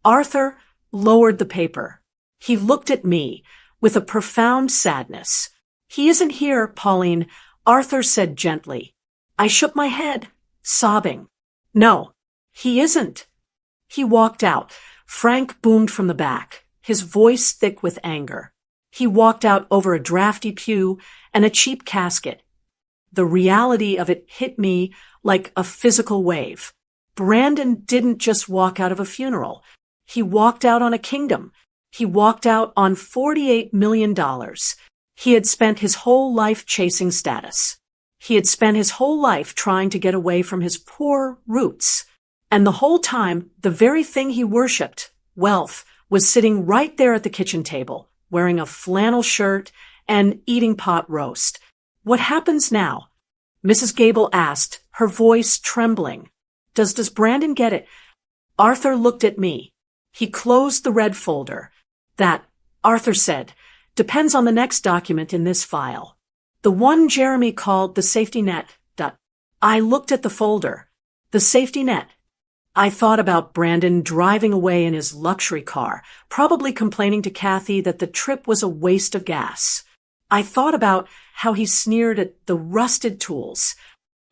Arthur lowered the paper. He looked at me with a profound sadness. He isn't here, Pauline, Arthur said gently. I shook my head, sobbing. No, he isn't. He walked out. Frank boomed from the back, his voice thick with anger. He walked out over a drafty pew and a cheap casket. The reality of it hit me like a physical wave. Brandon didn't just walk out of a funeral. He walked out on a kingdom. He walked out on $48 million. He had spent his whole life chasing status. He had spent his whole life trying to get away from his poor roots. And the whole time, the very thing he worshipped, wealth, was sitting right there at the kitchen table, wearing a flannel shirt and eating pot roast. What happens now? Mrs. Gable asked, her voice trembling. Does Brandon get it? Arthur looked at me. He closed the red folder. That, Arthur said, depends on the next document in this file. The one Jeremy called the safety net. I looked at the folder. The safety net. I thought about Brandon driving away in his luxury car, probably complaining to Kathy that the trip was a waste of gas. I thought about how he sneered at the rusted tools.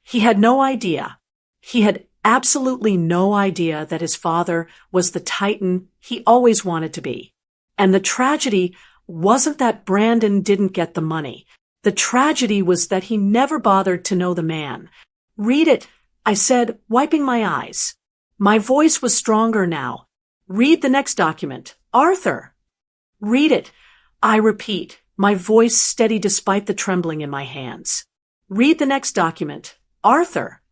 He had no idea. He had absolutely no idea that his father was the titan he always wanted to be. And the tragedy wasn't that Brandon didn't get the money. The tragedy was that he never bothered to know the man. Read it, I said, wiping my eyes. My voice was stronger now. Read the next document, Arthur. Read it, I repeat, my voice steady despite the trembling in my hands. Read the next document, Arthur.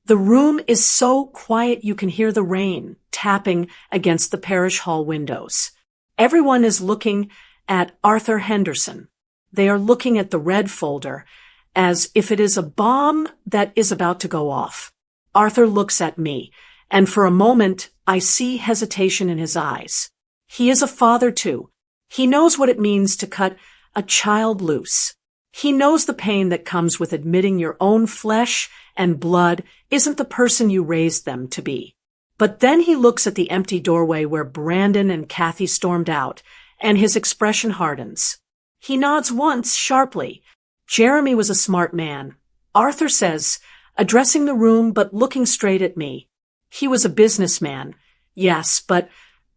The room is so quiet you can hear the rain tapping against the parish hall windows. Everyone is looking at Arthur Henderson. They are looking at the red folder as if it is a bomb that is about to go off. Arthur looks at me, and for a moment I see hesitation in his eyes. He is a father too. He knows what it means to cut a child loose. He knows the pain that comes with admitting your own flesh and blood isn't the person you raised them to be. But then he looks at the empty doorway where Brandon and Kathy stormed out, and his expression hardens. He nods once sharply. Jeremy was a smart man. Arthur says, addressing the room but looking straight at me. He was a businessman, yes, but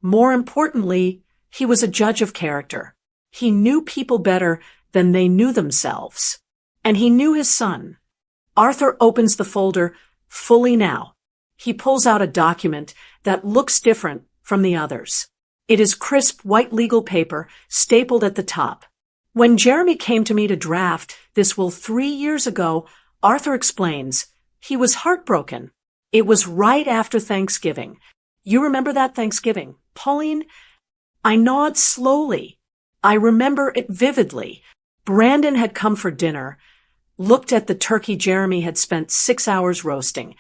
more importantly, he was a judge of character. He knew people better than they knew themselves. And he knew his son. Arthur opens the folder fully now. He pulls out a document that looks different from the others. It is crisp white legal paper stapled at the top. When Jeremy came to me to draft this will 3 years ago, Arthur explains, he was heartbroken. It was right after Thanksgiving. You remember that Thanksgiving, Pauline? I nod slowly. I remember it vividly. Brandon had come for dinner, looked at the turkey Jeremy had spent 6 hours roasting,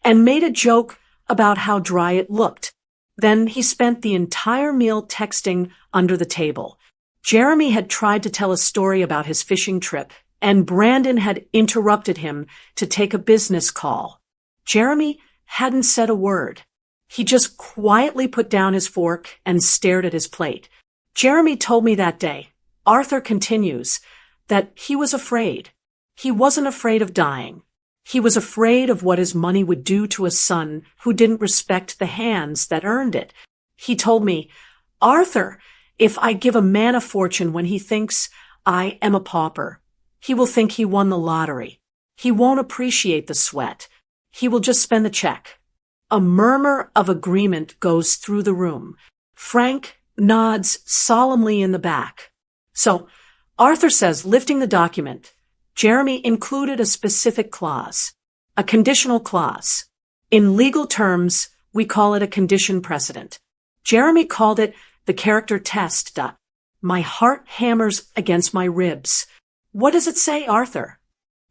and made a joke about how dry it looked. Then he spent the entire meal texting under the table. Jeremy had tried to tell a story about his fishing trip, and Brandon had interrupted him to take a business call. Jeremy hadn't said a word. He just quietly put down his fork and stared at his plate. Jeremy told me that day, Arthur continues, that he was afraid. He wasn't afraid of dying. He was afraid of what his money would do to a son who didn't respect the hands that earned it. He told me, Arthur, if I give a man a fortune when he thinks I am a pauper, he will think he won the lottery. He won't appreciate the sweat. He will just spend the check. A murmur of agreement goes through the room. Frank nods solemnly in the back. So, Arthur says, lifting the document, Jeremy included a specific clause, a conditional clause. In legal terms, we call it a condition precedent. Jeremy called it the character test. My heart hammers against my ribs. What does it say, Arthur?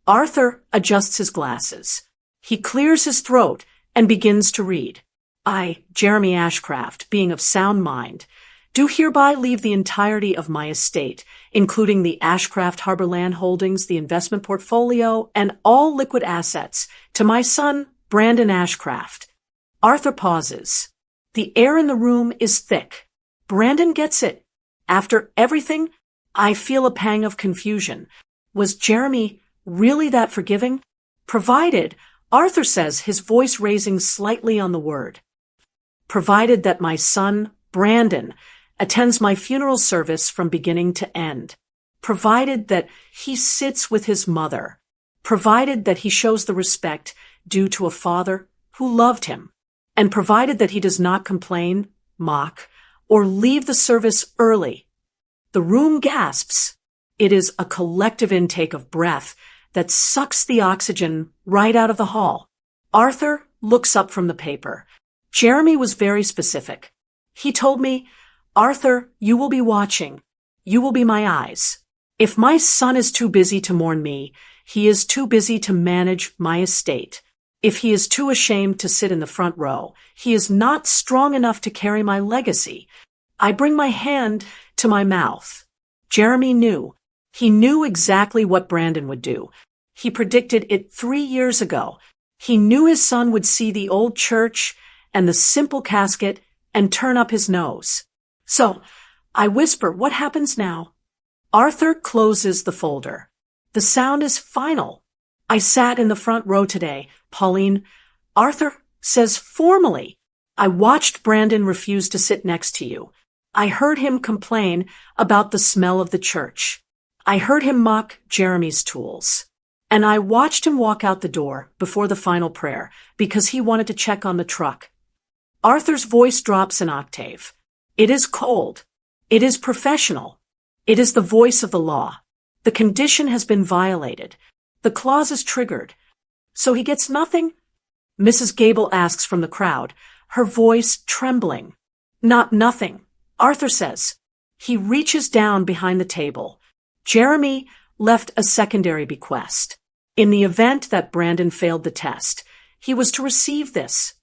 Arthur adjusts his glasses. He clears his throat and begins to read. I, Jeremy Ashcraft, being of sound mind, Do hereby leave the entirety of my estate, including the Ashcraft Harbor Land Holdings, the investment portfolio, and all liquid assets, to my son, Brandon Ashcraft. Arthur pauses. The air in the room is thick. Brandon gets it. After everything, I feel a pang of confusion. Was Jeremy really that forgiving? Provided, Arthur says, his voice raising slightly on the word. Provided that my son, Brandon, attends my funeral service from beginning to end. Provided that he sits with his mother. Provided that he shows the respect due to a father who loved him. And provided that he does not complain, mock, or leave the service early. The room gasps. It is a collective intake of breath that sucks the oxygen right out of the hall. Arthur looks up from the paper. Jeremy was very specific. He told me, Arthur, you will be watching. You will be my eyes. If my son is too busy to mourn me, he is too busy to manage my estate. If he is too ashamed to sit in the front row, he is not strong enough to carry my legacy. I bring my hand to my mouth. Jeremy knew. He knew exactly what Brandon would do. He predicted it 3 years ago. He knew his son would see the old church and the simple casket and turn up his nose. So, I whisper, what happens now? Arthur closes the folder. The sound is final. I sat in the front row today, Pauline. Arthur says formally, I watched Brandon refuse to sit next to you. I heard him complain about the smell of the church. I heard him mock Jeremy's tools. And I watched him walk out the door before the final prayer because he wanted to check on the truck. Arthur's voice drops an octave. It is cold. It is professional. It is the voice of the law. The condition has been violated. The clause is triggered. So he gets nothing? Mrs. Gable asks from the crowd, her voice trembling. Not nothing, Arthur says. He reaches down behind the table. Jeremy left a secondary bequest. In the event that Brandon failed the test, he was to receive this.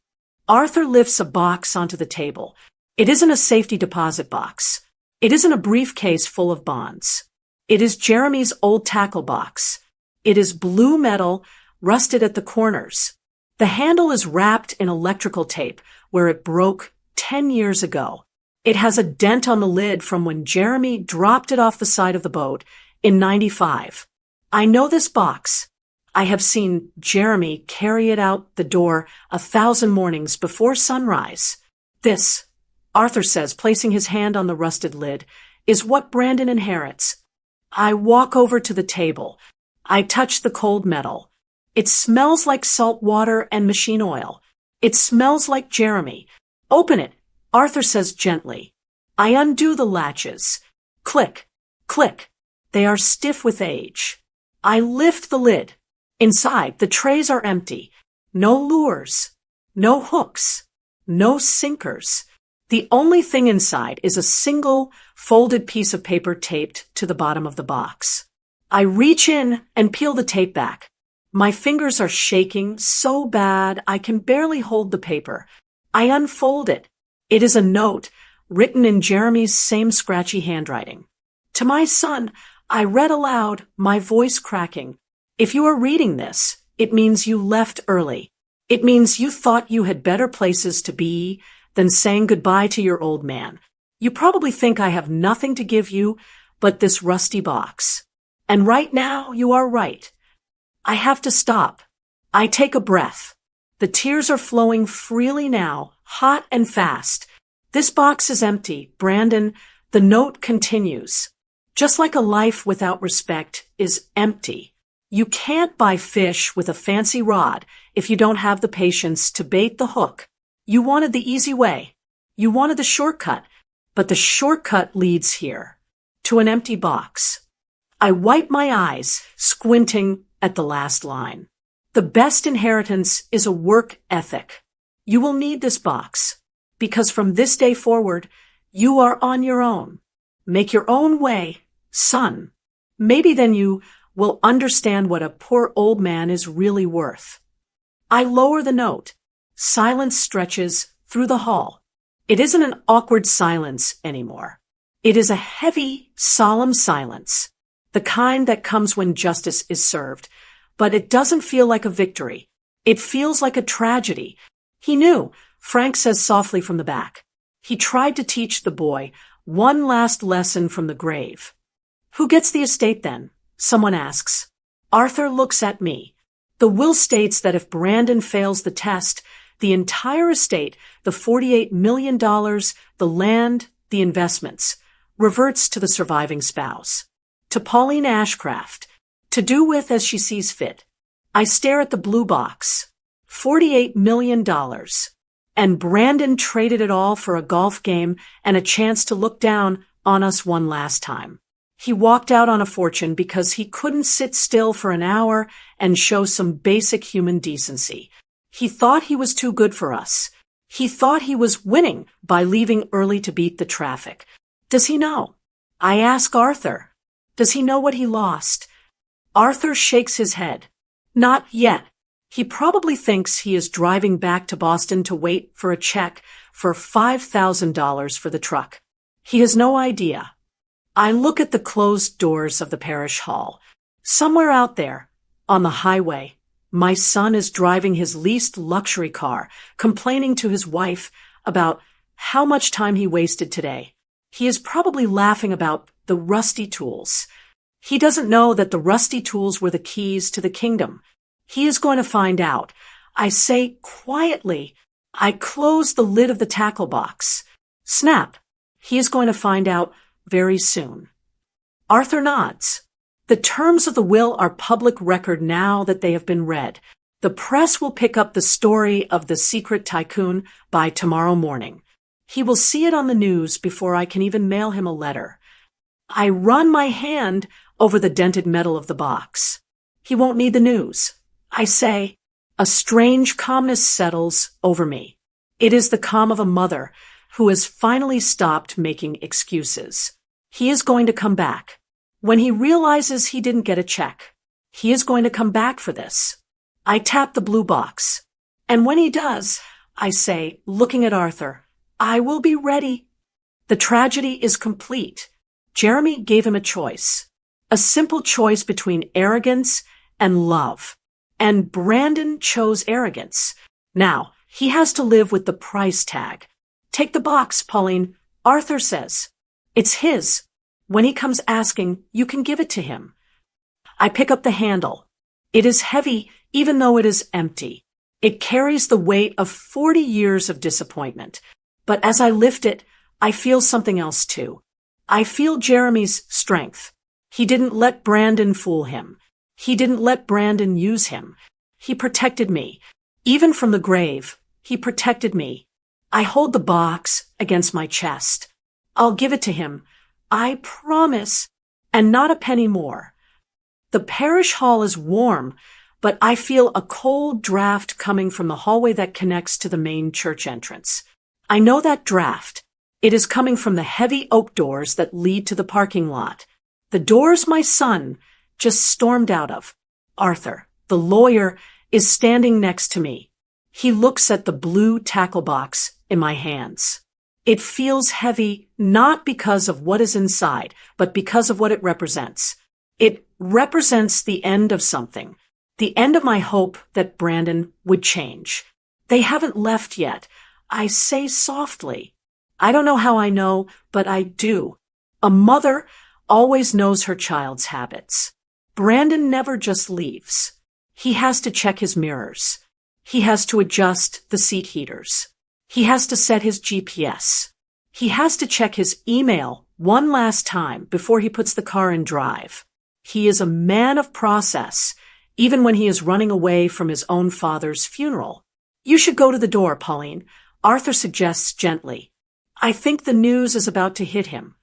Arthur lifts a box onto the table. It isn't a safety deposit box. It isn't a briefcase full of bonds. It is Jeremy's old tackle box. It is blue metal, rusted at the corners. The handle is wrapped in electrical tape where it broke 10 years ago. It has a dent on the lid from when Jeremy dropped it off the side of the boat in '95. I know this box. I have seen Jeremy carry it out the door 1,000 mornings before sunrise. This, Arthur says, placing his hand on the rusted lid, is what Brandon inherits. I walk over to the table. I touch the cold metal. It smells like salt water and machine oil. It smells like Jeremy. Open it, Arthur says gently. I undo the latches. Click, click. They are stiff with age. I lift the lid. Inside, the trays are empty. No lures. No hooks. No sinkers. The only thing inside is a single folded piece of paper taped to the bottom of the box. I reach in and peel the tape back. My fingers are shaking so bad I can barely hold the paper. I unfold it. It is a note written in Jeremy's same scratchy handwriting. To my son, I read aloud, my voice cracking. If you are reading this, it means you left early. It means you thought you had better places to be than saying goodbye to your old man. You probably think I have nothing to give you but this rusty box. And right now, you are right. I have to stop. I take a breath. The tears are flowing freely now, hot and fast. This box is empty, Brandon. The note continues. Just like a life without respect is empty. You can't buy fish with a fancy rod if you don't have the patience to bait the hook. You wanted the easy way. You wanted the shortcut, but the shortcut leads here, to an empty box. I wipe my eyes, squinting at the last line. The best inheritance is a work ethic. You will need this box, because from this day forward, you are on your own. Make your own way, son. Maybe then you will understand what a poor old man is really worth. I lower the note. Silence stretches through the hall. It isn't an awkward silence anymore. It is a heavy, solemn silence, the kind that comes when justice is served. But it doesn't feel like a victory. It feels like a tragedy. He knew, Frank says softly from the back. He tried to teach the boy one last lesson from the grave. Who gets the estate then? Someone asks. Arthur looks at me. The will states that if Brandon fails the test, the entire estate, the $48 million, the land, the investments, reverts to the surviving spouse, to Pauline Ashcraft, to do with as she sees fit. I stare at the blue box. $48 million. And Brandon traded it all for a golf game and a chance to look down on us one last time. He walked out on a fortune because he couldn't sit still for an hour and show some basic human decency. He thought he was too good for us. He thought he was winning by leaving early to beat the traffic. Does he know? I ask Arthur. Does he know what he lost? Arthur shakes his head. Not yet. He probably thinks he is driving back to Boston to wait for a check for $5,000 for the truck. He has no idea. I look at the closed doors of the parish hall. Somewhere out there, on the highway, my son is driving his leased luxury car, complaining to his wife about how much time he wasted today. He is probably laughing about the rusty tools. He doesn't know that the rusty tools were the keys to the kingdom. He is going to find out. I say quietly. I close the lid of the tackle box. Snap. He is going to find out very soon. Arthur nods. The terms of the will are public record now that they have been read. The press will pick up the story of the secret tycoon by tomorrow morning. He will see it on the news before I can even mail him a letter. I run my hand over the dented metal of the box. He won't need the news. I say, a strange calmness settles over me. It is the calm of a mother who has finally stopped making excuses. He is going to come back. When he realizes he didn't get a check, he is going to come back for this. I tap the blue box. And when he does, I say, looking at Arthur, I will be ready. The tragedy is complete. Jeremy gave him a choice. A simple choice between arrogance and love. And Brandon chose arrogance. Now, he has to live with the price tag. Take the box, Pauline. Arthur says. It's his. When he comes asking, you can give it to him. I pick up the handle. It is heavy, even though it is empty. It carries the weight of 40 years of disappointment. But as I lift it, I feel something else too. I feel Jeremy's strength. He didn't let Brandon fool him. He didn't let Brandon use him. He protected me. Even from the grave, he protected me. I hold the box against my chest. I'll give it to him. I promise. And not a penny more. The parish hall is warm, but I feel a cold draft coming from the hallway that connects to the main church entrance. I know that draft. It is coming from the heavy oak doors that lead to the parking lot. The doors my son just stormed out of. Arthur, the lawyer, is standing next to me. He looks at the blue tackle box in my hands. It feels heavy, not because of what is inside, but because of what it represents. It represents the end of something, the end of my hope that Brandon would change. They haven't left yet. I say softly. I don't know how I know, but I do. A mother always knows her child's habits. Brandon never just leaves. He has to check his mirrors. He has to adjust the seat heaters. He has to set his GPS. He has to check his email one last time before he puts the car in drive. He is a man of process, even when he is running away from his own father's funeral. You should go to the door, Pauline, Arthur suggests gently. I think the news is about to hit him.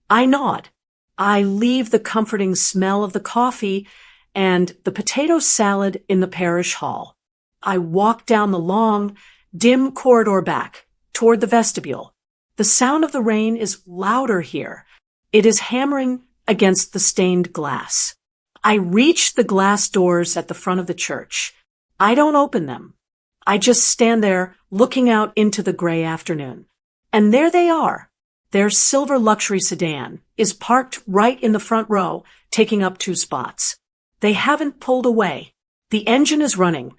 I nod. I leave the comforting smell of the coffee and the potato salad in the parish hall. I walk down the long, dim corridor back toward the vestibule. The sound of the rain is louder here. It is hammering against the stained glass. I reach the glass doors at the front of the church. I don't open them. I just stand there looking out into the gray afternoon. And there they are. Their silver luxury sedan is parked right in the front row, taking up 2 spots. They haven't pulled away. The engine is running.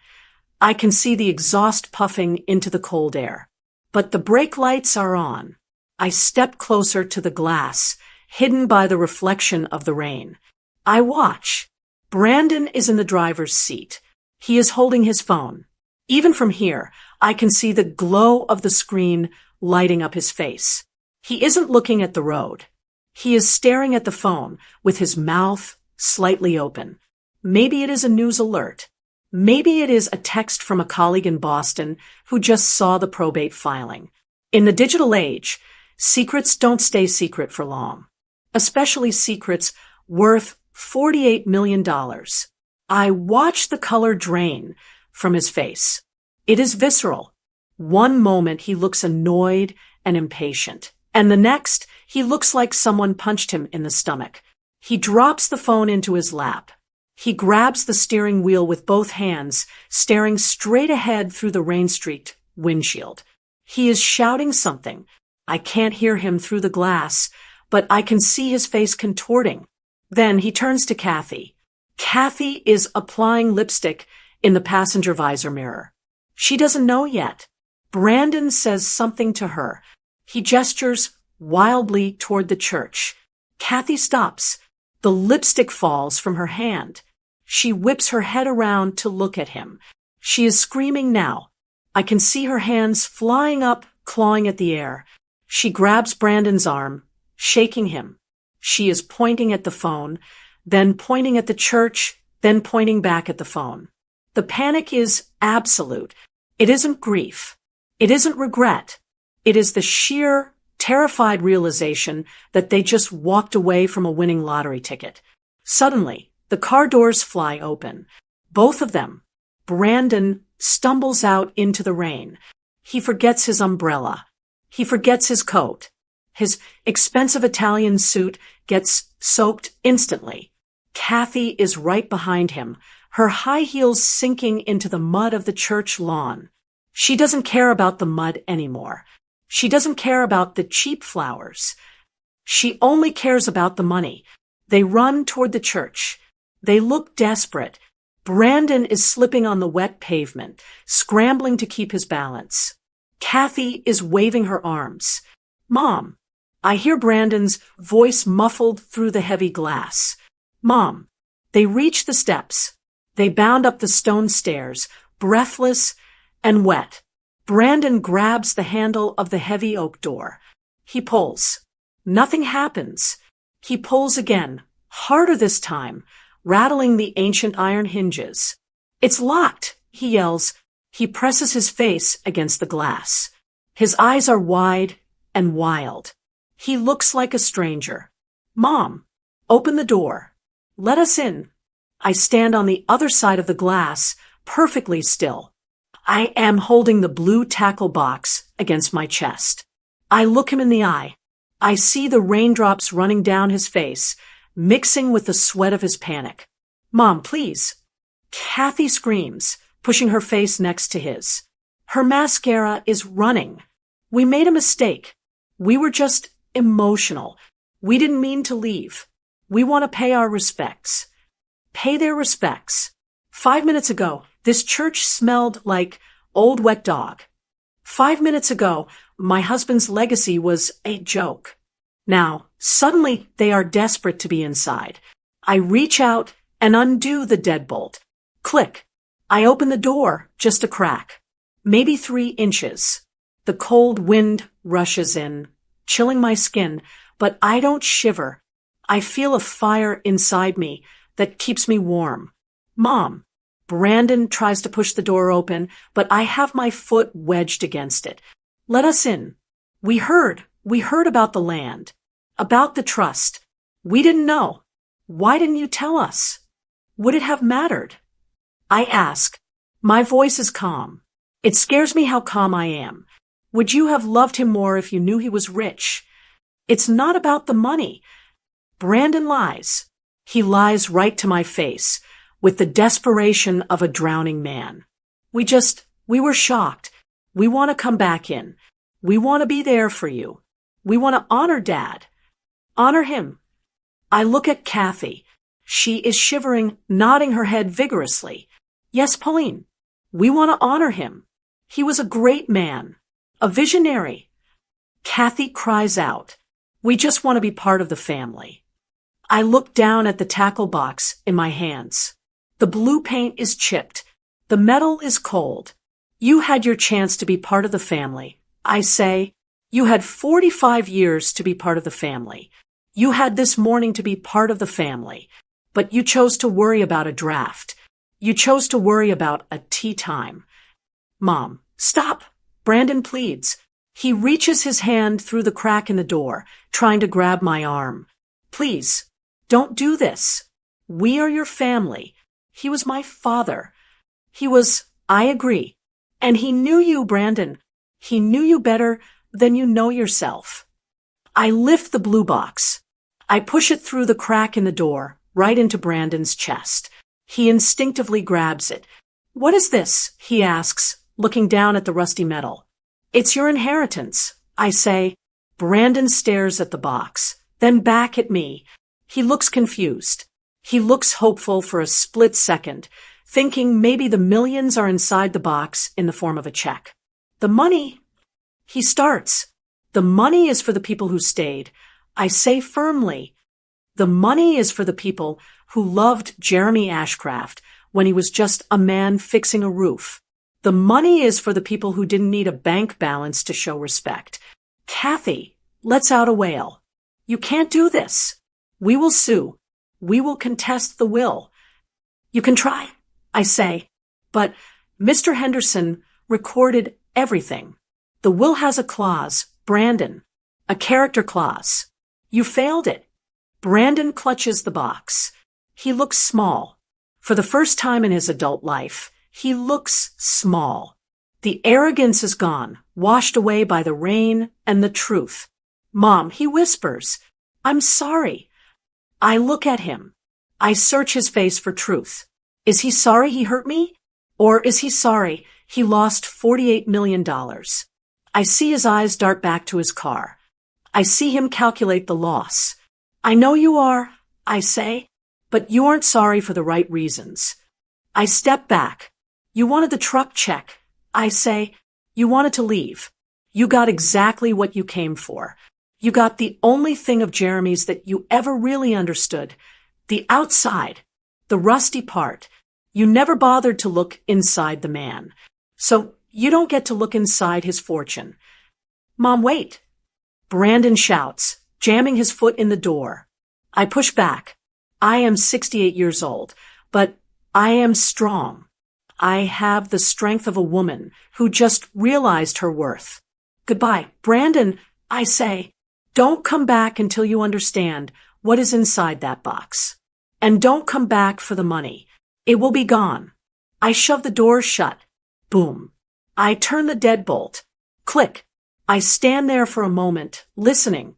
I can see the exhaust puffing into the cold air. But the brake lights are on. I step closer to the glass, hidden by the reflection of the rain. I watch. Brandon is in the driver's seat. He is holding his phone. Even from here, I can see the glow of the screen lighting up his face. He isn't looking at the road. He is staring at the phone with his mouth slightly open. Maybe it is a news alert. Maybe it is a text from a colleague in Boston who just saw the probate filing. In the digital age, secrets don't stay secret for long, especially secrets worth $48 million. I watch the color drain from his face. It is visceral. One moment he looks annoyed and impatient, and the next he looks like someone punched him in the stomach. He drops the phone into his lap. He grabs the steering wheel with both hands, staring straight ahead through the rain-streaked windshield. He is shouting something. I can't hear him through the glass, but I can see his face contorting. Then he turns to Kathy. Kathy is applying lipstick in the passenger visor mirror. She doesn't know yet. Brandon says something to her. He gestures wildly toward the church. Kathy stops. The lipstick falls from her hand. She whips her head around to look at him. She is screaming now. I can see her hands flying up, clawing at the air. She grabs Brandon's arm, shaking him. She is pointing at the phone, then pointing at the church, then pointing back at the phone. The panic is absolute. It isn't grief. It isn't regret. It is the sheer, terrified realization that they just walked away from a winning lottery ticket. Suddenly, the car doors fly open. Both of them. Brandon stumbles out into the rain. He forgets his umbrella. He forgets his coat. His expensive Italian suit gets soaked instantly. Kathy is right behind him, her high heels sinking into the mud of the church lawn. She doesn't care about the mud anymore. She doesn't care about the cheap flowers. She only cares about the money. They run toward the church. They look desperate. Brandon is slipping on the wet pavement, scrambling to keep his balance. Kathy is waving her arms. Mom. I hear Brandon's voice muffled through the heavy glass. Mom. They reach the steps. They bound up the stone stairs, breathless and wet. Brandon grabs the handle of the heavy oak door. He pulls. Nothing happens. He pulls again, harder this time, rattling the ancient iron hinges. It's locked, he yells. He presses his face against the glass. His eyes are wide and wild. He looks like a stranger. Mom, open the door. Let us in. I stand on the other side of the glass, perfectly still. I am holding the blue tackle box against my chest. I look him in the eye. I see the raindrops running down his face, mixing with the sweat of his panic. Mom, please. Kathy screams, pushing her face next to his. Her mascara is running. We made a mistake. We were just emotional. We didn't mean to leave. We want to pay our respects. Pay their respects. 5 minutes ago, this church smelled like old wet dog. 5 minutes ago, my husband's legacy was a joke. Now, suddenly they are desperate to be inside. I reach out and undo the deadbolt. Click. I open the door, just a crack. Maybe 3 inches. The cold wind rushes in, chilling my skin, but I don't shiver. I feel a fire inside me that keeps me warm. Mom. Brandon tries to push the door open, but I have my foot wedged against it. Let us in. We heard about the land, about the trust. We didn't know. Why didn't you tell us? Would it have mattered? I ask. My voice is calm. It scares me how calm I am. Would you have loved him more if you knew he was rich? It's not about the money. Brandon lies. He lies right to my face, with the desperation of a drowning man. We were shocked. We want to come back in. We want to be there for you. We want to honor Dad. Honor him. I look at Kathy. She is shivering, nodding her head vigorously. Yes, Pauline. We want to honor him. He was a great man. A visionary. Kathy cries out. We just want to be part of the family. I look down at the tackle box in my hands. The blue paint is chipped. The metal is cold. You had your chance to be part of the family. I say, you had 45 years to be part of the family. You had this morning to be part of the family. But you chose to worry about a draft. You chose to worry about a tea time. Mom, stop. Brandon pleads. He reaches his hand through the crack in the door, trying to grab my arm. Please, don't do this. We are your family. He was my father. I agree. And he knew you, Brandon. He knew you better than you know yourself. I lift the blue box. I push it through the crack in the door, right into Brandon's chest. He instinctively grabs it. What is this? He asks, looking down at the rusty metal. It's your inheritance, I say. Brandon stares at the box, then back at me. He looks confused. He looks hopeful for a split second, thinking maybe the millions are inside the box in the form of a check. The money, he starts. The money is for the people who stayed. I say firmly. The money is for the people who loved Jeremy Ashcraft when he was just a man fixing a roof. The money is for the people who didn't need a bank balance to show respect. Kathy lets out a wail. You can't do this. We will sue. We will contest the will. You can try, I say. But Mr. Henderson recorded everything. The will has a clause, Brandon, a character clause. You failed it. Brandon clutches the box. He looks small. For the first time in his adult life, he looks small. The arrogance is gone, washed away by the rain and the truth. Mom, he whispers, I'm sorry. I look at him. I search his face for truth. Is he sorry he hurt me? Or is he sorry he lost $48 million? I see his eyes dart back to his car. I see him calculate the loss. I know you are, I say, but you aren't sorry for the right reasons. I step back. You wanted the truck check, I say. You wanted to leave. You got exactly what you came for. You got the only thing of Jeremy's that you ever really understood. The outside. The rusty part. You never bothered to look inside the man. So you don't get to look inside his fortune. Mom, wait. Brandon shouts, jamming his foot in the door. I push back. I am 68 years old, but I am strong. I have the strength of a woman who just realized her worth. Goodbye, Brandon, I say. Don't come back until you understand what is inside that box. And don't come back for the money. It will be gone. I shove the door shut. Boom. I turn the deadbolt. Click. I stand there for a moment, listening.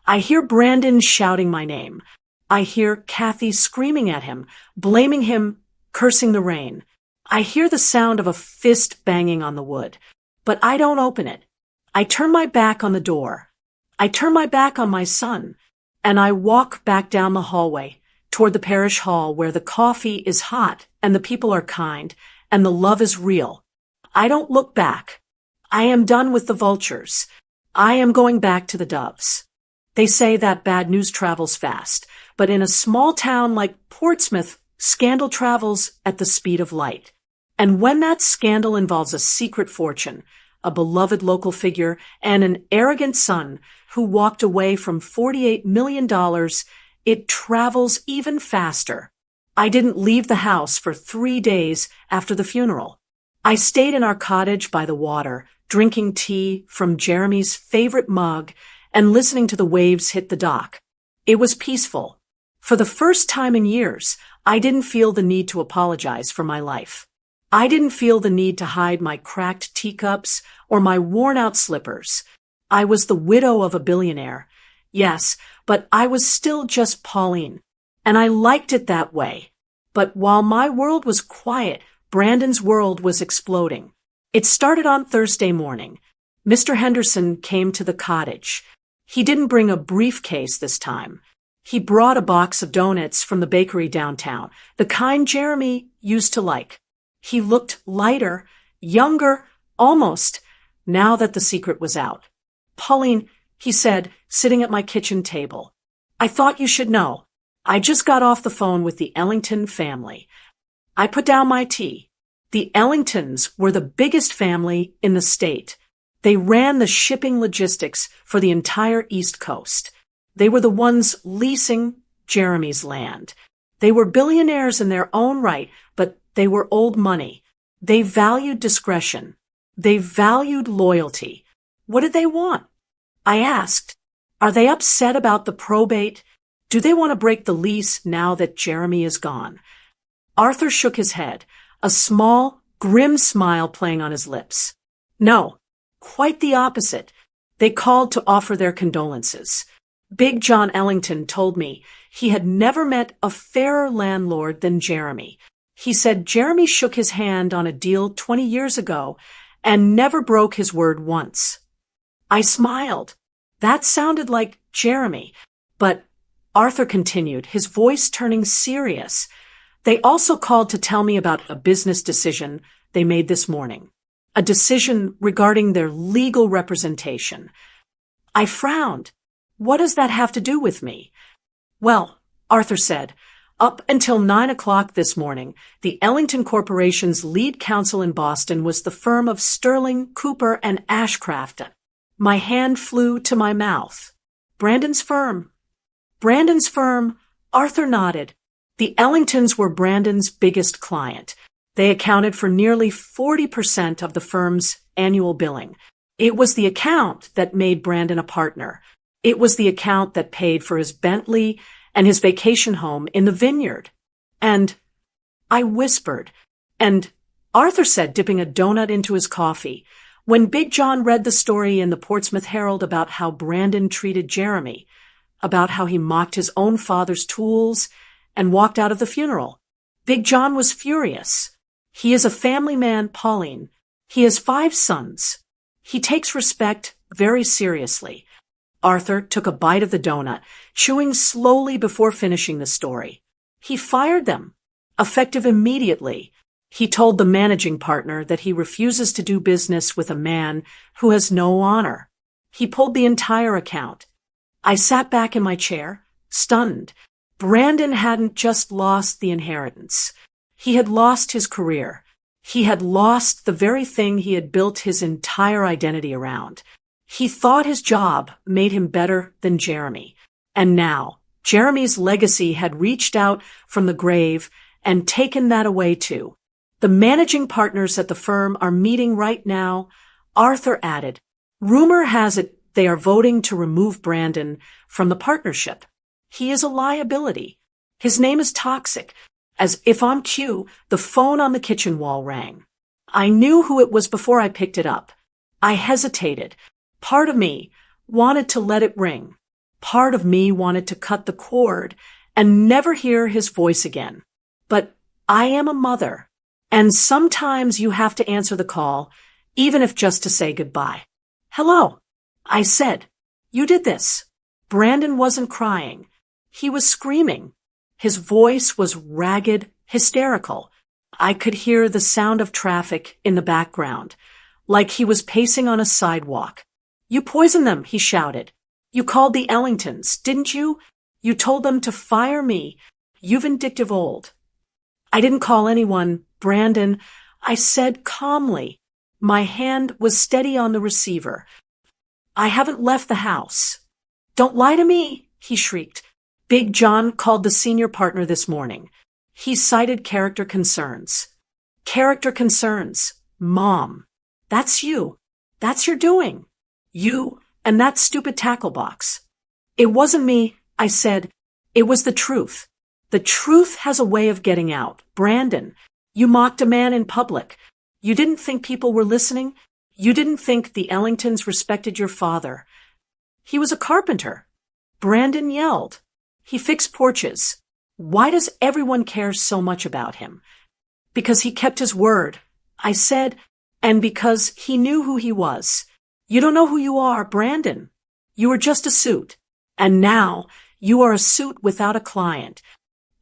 I hear Brandon shouting my name. I hear Kathy screaming at him, blaming him, cursing the rain. I hear the sound of a fist banging on the wood, but I don't open it. I turn my back on the door. I turn my back on my son, and I walk back down the hallway toward the parish hall where the coffee is hot and the people are kind and the love is real. I don't look back. I am done with the vultures. I am going back to the doves. They say that bad news travels fast, but in a small town like Portsmouth, scandal travels at the speed of light. And when that scandal involves a secret fortune, a beloved local figure, and an arrogant son who walked away from $48 million, it travels even faster. I didn't leave the house for 3 days after the funeral. I stayed in our cottage by the water, drinking tea from Jeremy's favorite mug and listening to the waves hit the dock. It was peaceful. For the first time in years, I didn't feel the need to apologize for my life. I didn't feel the need to hide my cracked teacups or my worn-out slippers. I was the widow of a billionaire. Yes, but I was still just Pauline. And I liked it that way. But while my world was quiet, Brandon's world was exploding. It started on Thursday morning. Mr. Henderson came to the cottage. He didn't bring a briefcase this time. He brought a box of donuts from the bakery downtown, the kind Jeremy used to like. He looked lighter, younger, almost, now that the secret was out. "Pauline," he said, sitting at my kitchen table, "I thought you should know. I just got off the phone with the Ellington family." I put down my tea. The Ellingtons were the biggest family in the state. They ran the shipping logistics for the entire East Coast. They were the ones leasing Jeremy's land. They were billionaires in their own right, but they were old money. They valued discretion. They valued loyalty. What did they want? I asked, are they upset about the probate? Do they want to break the lease now that Jeremy is gone? Arthur shook his head, a small, grim smile playing on his lips. No, quite the opposite. They called to offer their condolences. Big John Ellington told me he had never met a fairer landlord than Jeremy. He said Jeremy shook his hand on a deal 20 years ago and never broke his word once. I smiled. That sounded like Jeremy, but Arthur continued, his voice turning serious. They also called to tell me about a business decision they made this morning, a decision regarding their legal representation. I frowned. What does that have to do with me? Well, Arthur said, up until 9 o'clock this morning, the Ellington Corporation's lead counsel in Boston was the firm of Sterling, Cooper, and Ashcraft. My hand flew to my mouth. Brandon's firm. Brandon's firm. Arthur nodded. The Ellingtons were Brandon's biggest client. They accounted for nearly 40% of the firm's annual billing. It was the account that made Brandon a partner. It was the account that paid for his Bentley and his vacation home in the vineyard. And I whispered, and Arthur said, dipping a donut into his coffee, when Big John read the story in the Portsmouth Herald about how Brandon treated Jeremy, about how he mocked his own father's tools and walked out of the funeral. Big John was furious. He is a family man, Pauline. He has 5 sons. He takes respect very seriously. Arthur took a bite of the donut, chewing slowly before finishing the story. He fired them, effective immediately. He told the managing partner that he refuses to do business with a man who has no honor. He pulled the entire account. I sat back in my chair, stunned. Brandon hadn't just lost the inheritance. He had lost his career. He had lost the very thing he had built his entire identity around. He thought his job made him better than Jeremy. And now, Jeremy's legacy had reached out from the grave and taken that away too. The managing partners at the firm are meeting right now. Arthur added, rumor has it they are voting to remove Brandon from the partnership. He is a liability. His name is toxic. As if on cue, the phone on the kitchen wall rang. I knew who it was before I picked it up. I hesitated. Part of me wanted to let it ring. Part of me wanted to cut the cord and never hear his voice again. But I am a mother, and sometimes you have to answer the call, even if just to say goodbye. Hello, I said. You did this. Brandon wasn't crying. He was screaming. His voice was ragged, hysterical. I could hear the sound of traffic in the background, like he was pacing on a sidewalk. You poisoned them, he shouted. You called the Ellingtons, didn't you? You told them to fire me. You vindictive old. I didn't call anyone, Brandon. I said calmly. My hand was steady on the receiver. I haven't left the house. Don't lie to me, he shrieked. Big John called the senior partner this morning. He cited character concerns. Character concerns. Mom. That's you. That's your doing. You and that stupid tackle box. It wasn't me, I said. It was the truth. The truth has a way of getting out. Brandon, you mocked a man in public. You didn't think people were listening. You didn't think the Ellingtons respected your father. He was a carpenter. Brandon yelled. He fixed porches. Why does everyone care so much about him? Because he kept his word, I said, and because he knew who he was. You don't know who you are, Brandon. You were just a suit. And now you are a suit without a client.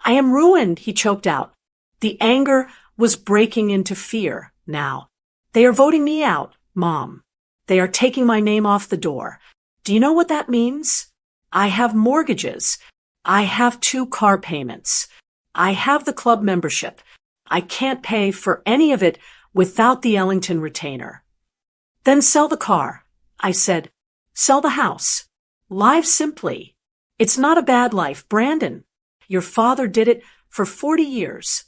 I am ruined, he choked out. The anger was breaking into fear now. They are voting me out, Mom. They are taking my name off the door. Do you know what that means? I have mortgages. I have 2 car payments. I have the club membership. I can't pay for any of it without the Ellington retainer. Then sell the car, I said. Sell the house. Live simply. It's not a bad life, Brandon. Your father did it for 40 years.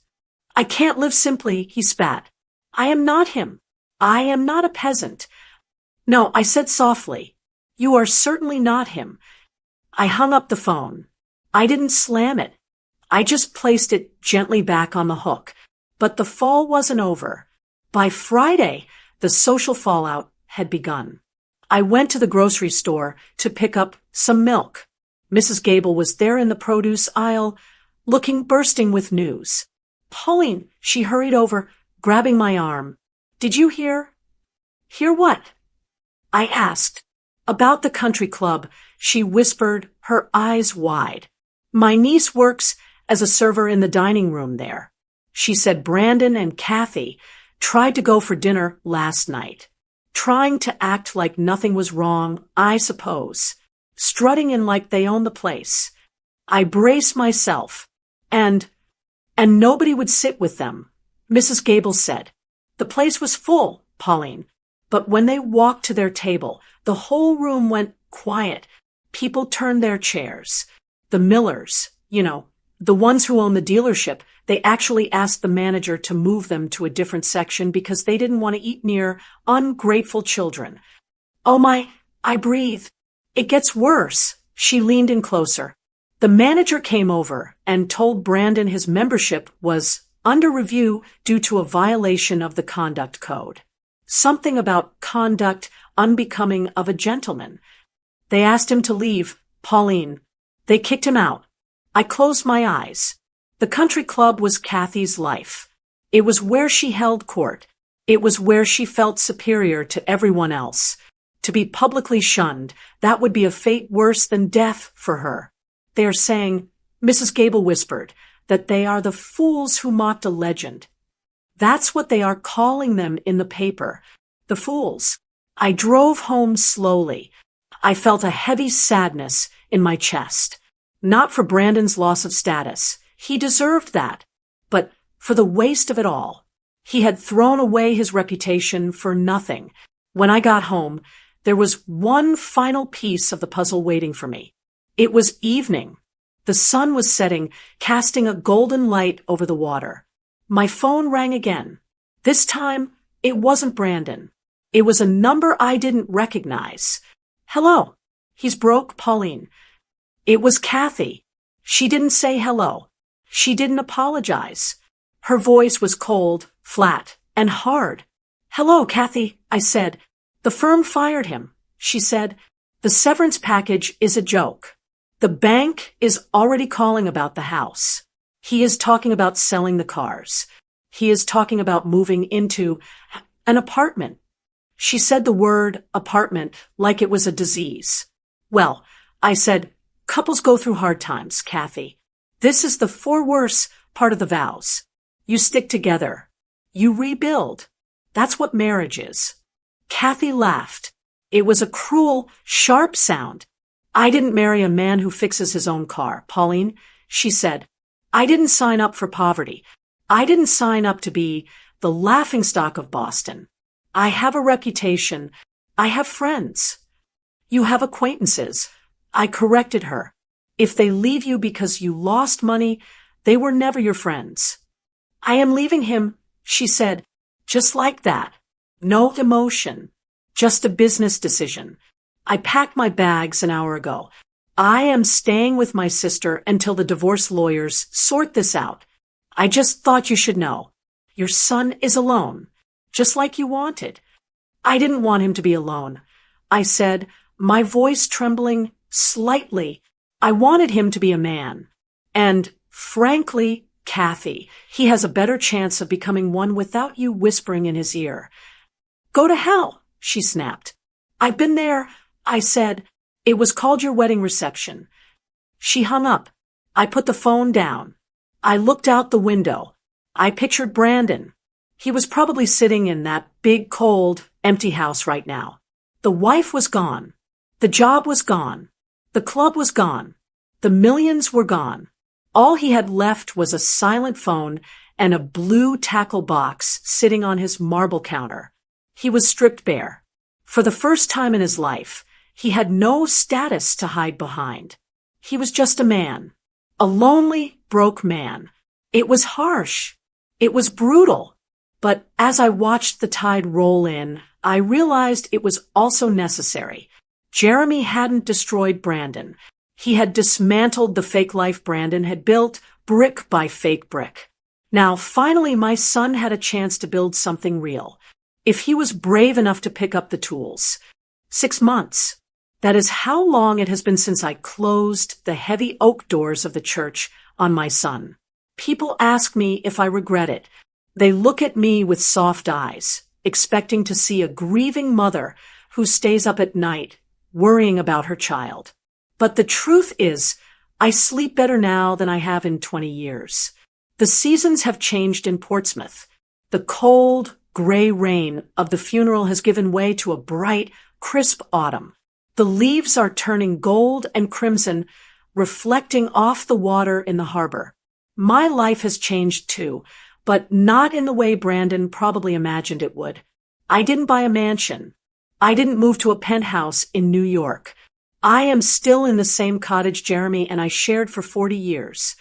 I can't live simply, he spat. I am not him. I am not a peasant. No, I said softly. You are certainly not him. I hung up the phone. I didn't slam it. I just placed it gently back on the hook. But the fall wasn't over. By Friday, the social fallout had begun. I went to the grocery store to pick up some milk. Mrs. Gable was there in the produce aisle, looking bursting with news. Pauline, she hurried over, grabbing my arm. Did you hear? Hear what? I asked. About the country club, she whispered, her eyes wide. My niece works as a server in the dining room there. She said Brandon and Kathy tried to go for dinner last night. Trying to act like nothing was wrong, I suppose. Strutting in like they own the place. I braced myself. And nobody would sit with them, Mrs. Gable said. The place was full, Pauline. But when they walked to their table, the whole room went quiet. People turned their chairs. The Millers, the ones who own the dealership, they actually asked the manager to move them to a different section because they didn't want to eat near ungrateful children. Oh my, I breathed. It gets worse. She leaned in closer. The manager came over and told Brandon his membership was under review due to a violation of the conduct code. Something about conduct unbecoming of a gentleman. They asked him to leave, Pauline. They kicked him out. I closed my eyes. The country club was Kathy's life. It was where she held court. It was where she felt superior to everyone else. To be publicly shunned, that would be a fate worse than death for her. They are saying, Mrs. Gable whispered, that they are the fools who mocked a legend. That's what they are calling them in the paper. The fools. I drove home slowly. I felt a heavy sadness in my chest. Not for Brandon's loss of status. He deserved that. But for the waste of it all. He had thrown away his reputation for nothing. When I got home, there was one final piece of the puzzle waiting for me. It was evening. The sun was setting, casting a golden light over the water. My phone rang again. This time, it wasn't Brandon. It was a number I didn't recognize. Hello. He's broke, Pauline. It was Kathy. She didn't say hello. She didn't apologize. Her voice was cold, flat, and hard. Hello, Kathy, I said. The firm fired him. She said, the severance package is a joke. The bank is already calling about the house. He is talking about selling the cars. He is talking about moving into an apartment. She said the word apartment like it was a disease. Well, I said, couples go through hard times, Kathy. This is the for worse part of the vows. You stick together. You rebuild. That's what marriage is. Kathy laughed. It was a cruel, sharp sound. I didn't marry a man who fixes his own car, Pauline, she said. I didn't sign up for poverty. I didn't sign up to be the laughingstock of Boston. I have a reputation. I have friends. You have acquaintances. I corrected her. If they leave you because you lost money, they were never your friends. I am leaving him, she said, just like that. No emotion. Just a business decision. I packed my bags an hour ago. I am staying with my sister until the divorce lawyers sort this out. I just thought you should know. Your son is alone, just like you wanted. I didn't want him to be alone. I said, my voice trembling slightly. I wanted him to be a man. And, frankly, Kathy, he has a better chance of becoming one without you whispering in his ear. Go to hell, she snapped. I've been there, I said. It was called your wedding reception. She hung up. I put the phone down. I looked out the window. I pictured Brandon. He was probably sitting in that big, cold, empty house right now. The wife was gone. The job was gone. The club was gone. The millions were gone. All he had left was a silent phone and a blue tackle box sitting on his marble counter. He was stripped bare. For the first time in his life, he had no status to hide behind. He was just a man. A lonely, broke man. It was harsh. It was brutal. But as I watched the tide roll in, I realized it was also necessary. Jeremy hadn't destroyed Brandon. He had dismantled the fake life Brandon had built, brick by fake brick. Now, finally, my son had a chance to build something real. If he was brave enough to pick up the tools. 6 months. That is how long it has been since I closed the heavy oak doors of the church on my son. People ask me if I regret it. They look at me with soft eyes, expecting to see a grieving mother who stays up at night, worrying about her child. But the truth is, I sleep better now than I have in 20 years. The seasons have changed in Portsmouth. The cold, gray rain of the funeral has given way to a bright, crisp autumn. The leaves are turning gold and crimson, reflecting off the water in the harbor. My life has changed too, but not in the way Brandon probably imagined it would. I didn't buy a mansion. I didn't move to a penthouse in New York. I am still in the same cottage Jeremy and I shared for 40 years.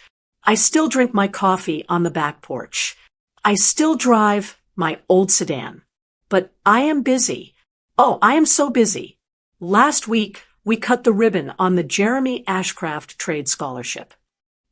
I still drink my coffee on the back porch. I still drive my old sedan. But I am busy. Oh, I am so busy. Last week, we cut the ribbon on the Jeremy Ashcraft Trade Scholarship.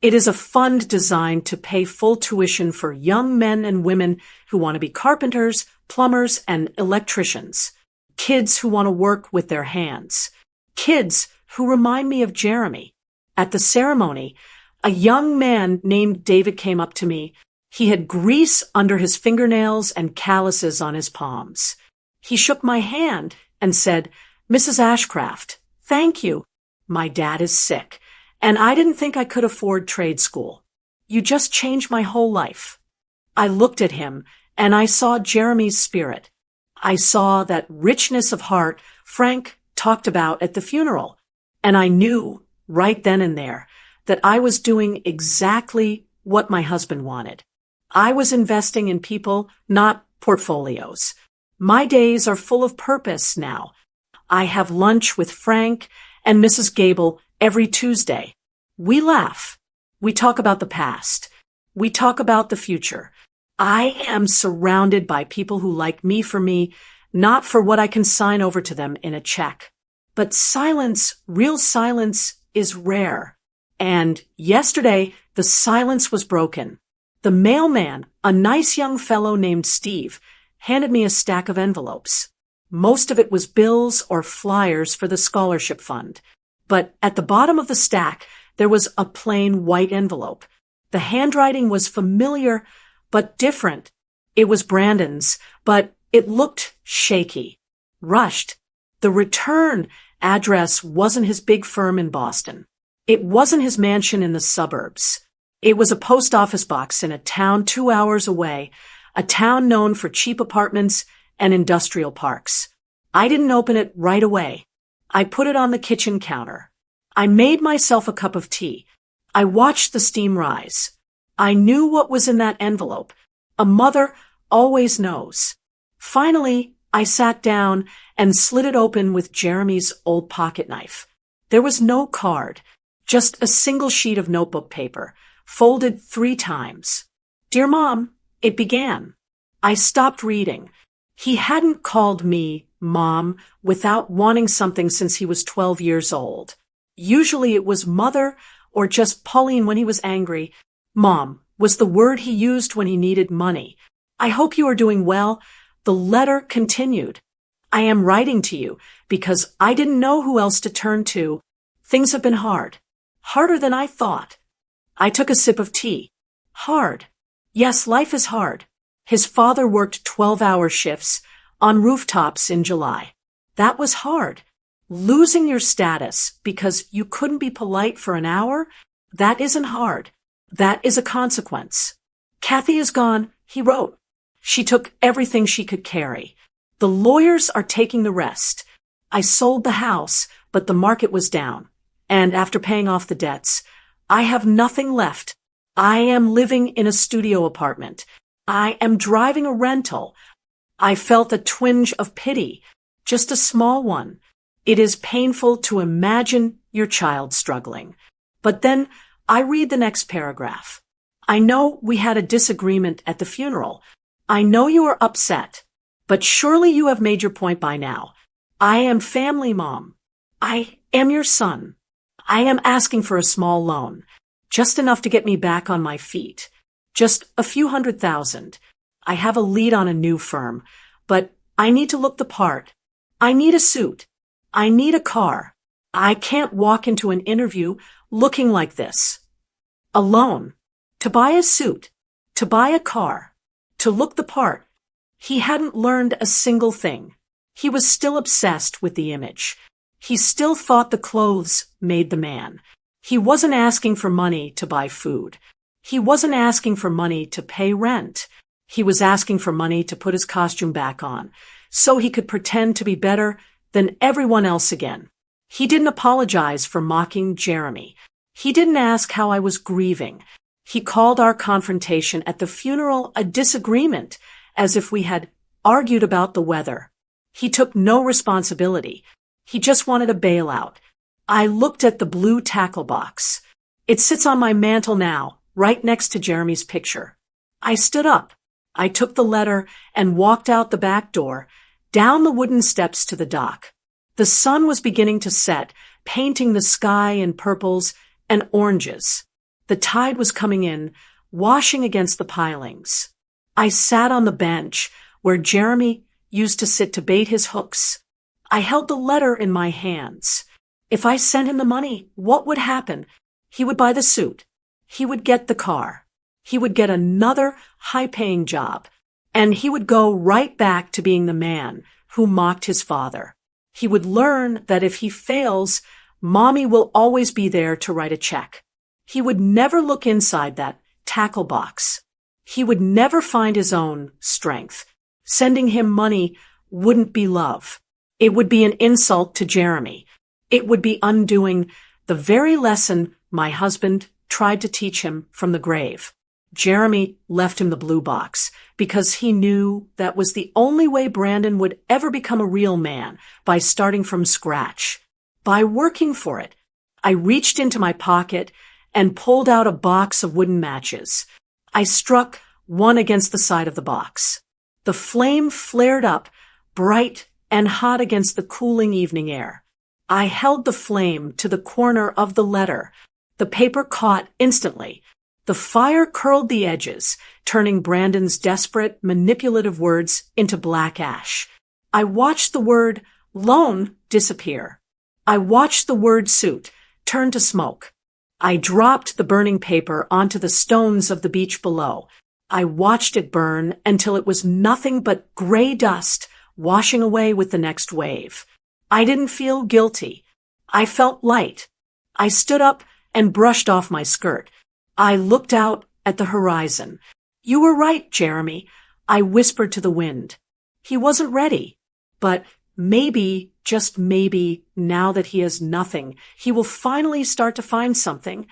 It is a fund designed to pay full tuition for young men and women who want to be carpenters, plumbers, and electricians. Kids who want to work with their hands. Kids who remind me of Jeremy. At the ceremony, a young man named David came up to me. He had grease under his fingernails and calluses on his palms. He shook my hand and said, "Mrs. Ashcraft, thank you. My dad is sick, and I didn't think I could afford trade school. You just changed my whole life." I looked at him, and I saw Jeremy's spirit. I saw that richness of heart Frank talked about at the funeral, and I knew right then and there that I was doing exactly what my husband wanted. I was investing in people, not portfolios. My days are full of purpose now. I have lunch with Frank and Mrs. Gable every Tuesday. We laugh. We talk about the past. We talk about the future. I am surrounded by people who like me for me, not for what I can sign over to them in a check. But silence, real silence, is rare. And yesterday, the silence was broken. The mailman, a nice young fellow named Steve, handed me a stack of envelopes. Most of it was bills or flyers for the scholarship fund. But at the bottom of the stack, there was a plain white envelope. The handwriting was familiar, but different. It was Brandon's, but it looked shaky, rushed. The return address wasn't his big firm in Boston. It wasn't his mansion in the suburbs. It was a post office box in a town 2 hours away, a town known for cheap apartments and industrial parks. I didn't open it right away. I put it on the kitchen counter. I made myself a cup of tea. I watched the steam rise. I knew what was in that envelope. A mother always knows. Finally, I sat down and slid it open with Jeremy's old pocket knife. There was no card, just a single sheet of notebook paper, folded 3 times. "Dear Mom," it began. I stopped reading. He hadn't called me Mom without wanting something since he was 12 years old. Usually it was Mother or just Pauline when he was angry. Mom was the word he used when he needed money. "I hope you are doing well." The letter continued. "I am writing to you because I didn't know who else to turn to. Things have been hard. Harder than I thought." I took a sip of tea. Hard. Yes, life is hard. His father worked 12-hour shifts on rooftops in July. That was hard. Losing your status because you couldn't be polite for an hour, that isn't hard. That is a consequence. Kathy is gone, he wrote. She took everything she could carry. The lawyers are taking the rest. I sold the house, but the market was down. And after paying off the debts, I have nothing left. I am living in a studio apartment. I am driving a rental. I felt a twinge of pity, just a small one. It is painful to imagine your child struggling. But then I read the next paragraph. I know we had a disagreement at the funeral. I know you are upset, but surely you have made your point by now. I am family mom. I am your son. I am asking for a small loan, just enough to get me back on my feet. Just a few $100,000. I have a lead on a new firm, but I need to look the part. I need a suit. I need a car. I can't walk into an interview looking like this. Alone. To buy a suit. To buy a car. To look the part. He hadn't learned a single thing. He was still obsessed with the image. He still thought the clothes made the man. He wasn't asking for money to buy food. He wasn't asking for money to pay rent. He was asking for money to put his costume back on, so he could pretend to be better than everyone else again. He didn't apologize for mocking Jeremy. He didn't ask how I was grieving. He called our confrontation at the funeral a disagreement, as if we had argued about the weather. He took no responsibility. He just wanted a bailout. I looked at the blue tackle box. It sits on my mantel now, right next to Jeremy's picture. I stood up. I took the letter and walked out the back door, down the wooden steps to the dock. The sun was beginning to set, painting the sky in purples and oranges. The tide was coming in, washing against the pilings. I sat on the bench where Jeremy used to sit to bait his hooks. I held the letter in my hands. If I sent him the money, what would happen? He would buy the suit. He would get the car. He would get another high-paying job. And he would go right back to being the man who mocked his father. He would learn that if he fails, Mommy will always be there to write a check. He would never look inside that tackle box. He would never find his own strength. Sending him money wouldn't be love. It would be an insult to Jeremy. It would be undoing the very lesson my husband tried to teach him from the grave. Jeremy left him the blue box because he knew that was the only way Brandon would ever become a real man, by starting from scratch, by working for it. I reached into my pocket and pulled out a box of wooden matches. I struck one against the side of the box. The flame flared up, bright and hot against the cooling evening air. I held the flame to the corner of the letter. The paper caught instantly. The fire curled the edges, turning Brandon's desperate, manipulative words into black ash. I watched the word loan disappear. I watched the word suit turn to smoke. I dropped the burning paper onto the stones of the beach below. I watched it burn until it was nothing but gray dust, washing away with the next wave. I didn't feel guilty. I felt light. I stood up and brushed off my skirt. I looked out at the horizon. You were right, Jeremy, I whispered to the wind. He wasn't ready. But maybe, just maybe, now that he has nothing, he will finally start to find something.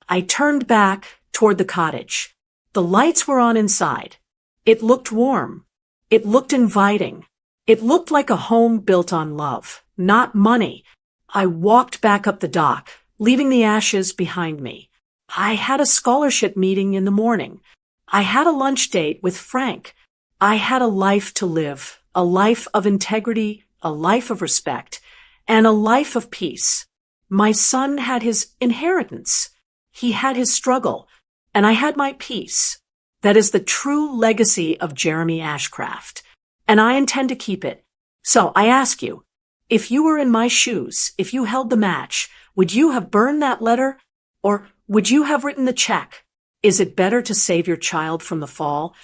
I turned back toward the cottage. The lights were on inside. It looked warm. It looked inviting. It looked like a home built on love, not money. I walked back up the dock, leaving the ashes behind me. I had a scholarship meeting in the morning. I had a lunch date with Frank. I had a life to live, a life of integrity, a life of respect, and a life of peace. My son had his inheritance. He had his struggle, and I had my peace. That is the true legacy of Jeremy Ashcraft, and I intend to keep it. So I ask you, if you were in my shoes, if you held the match, would you have burned that letter? Or would you have written the check? Is it better to save your child from the fall?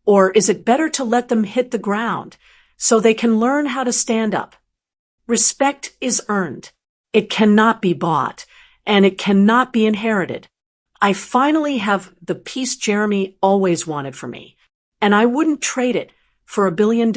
Or is it better to let them hit the ground so they can learn how to stand up? Respect is earned. It cannot be bought, and it cannot be inherited. I finally have the peace Jeremy always wanted for me, and I wouldn't trade it for $1 billion.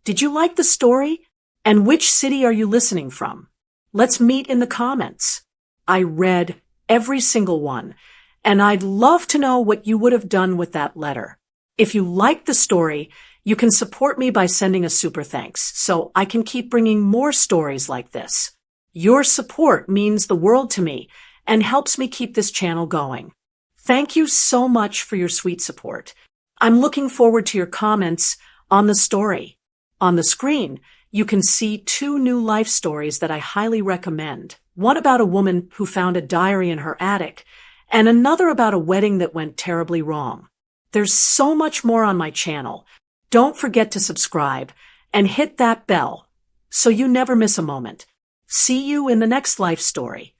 Did you like the story? And which city are you listening from? Let's meet in the comments. I read every single one, and I'd love to know what you would have done with that letter. If you liked the story, you can support me by sending a super thanks so I can keep bringing more stories like this. Your support means the world to me and helps me keep this channel going. Thank you so much for your sweet support. I'm looking forward to your comments on the story. On the screen, you can see 2 new life stories that I highly recommend. One about a woman who found a diary in her attic, and another about a wedding that went terribly wrong. There's so much more on my channel. Don't forget to subscribe and hit that bell so you never miss a moment. See you in the next life story.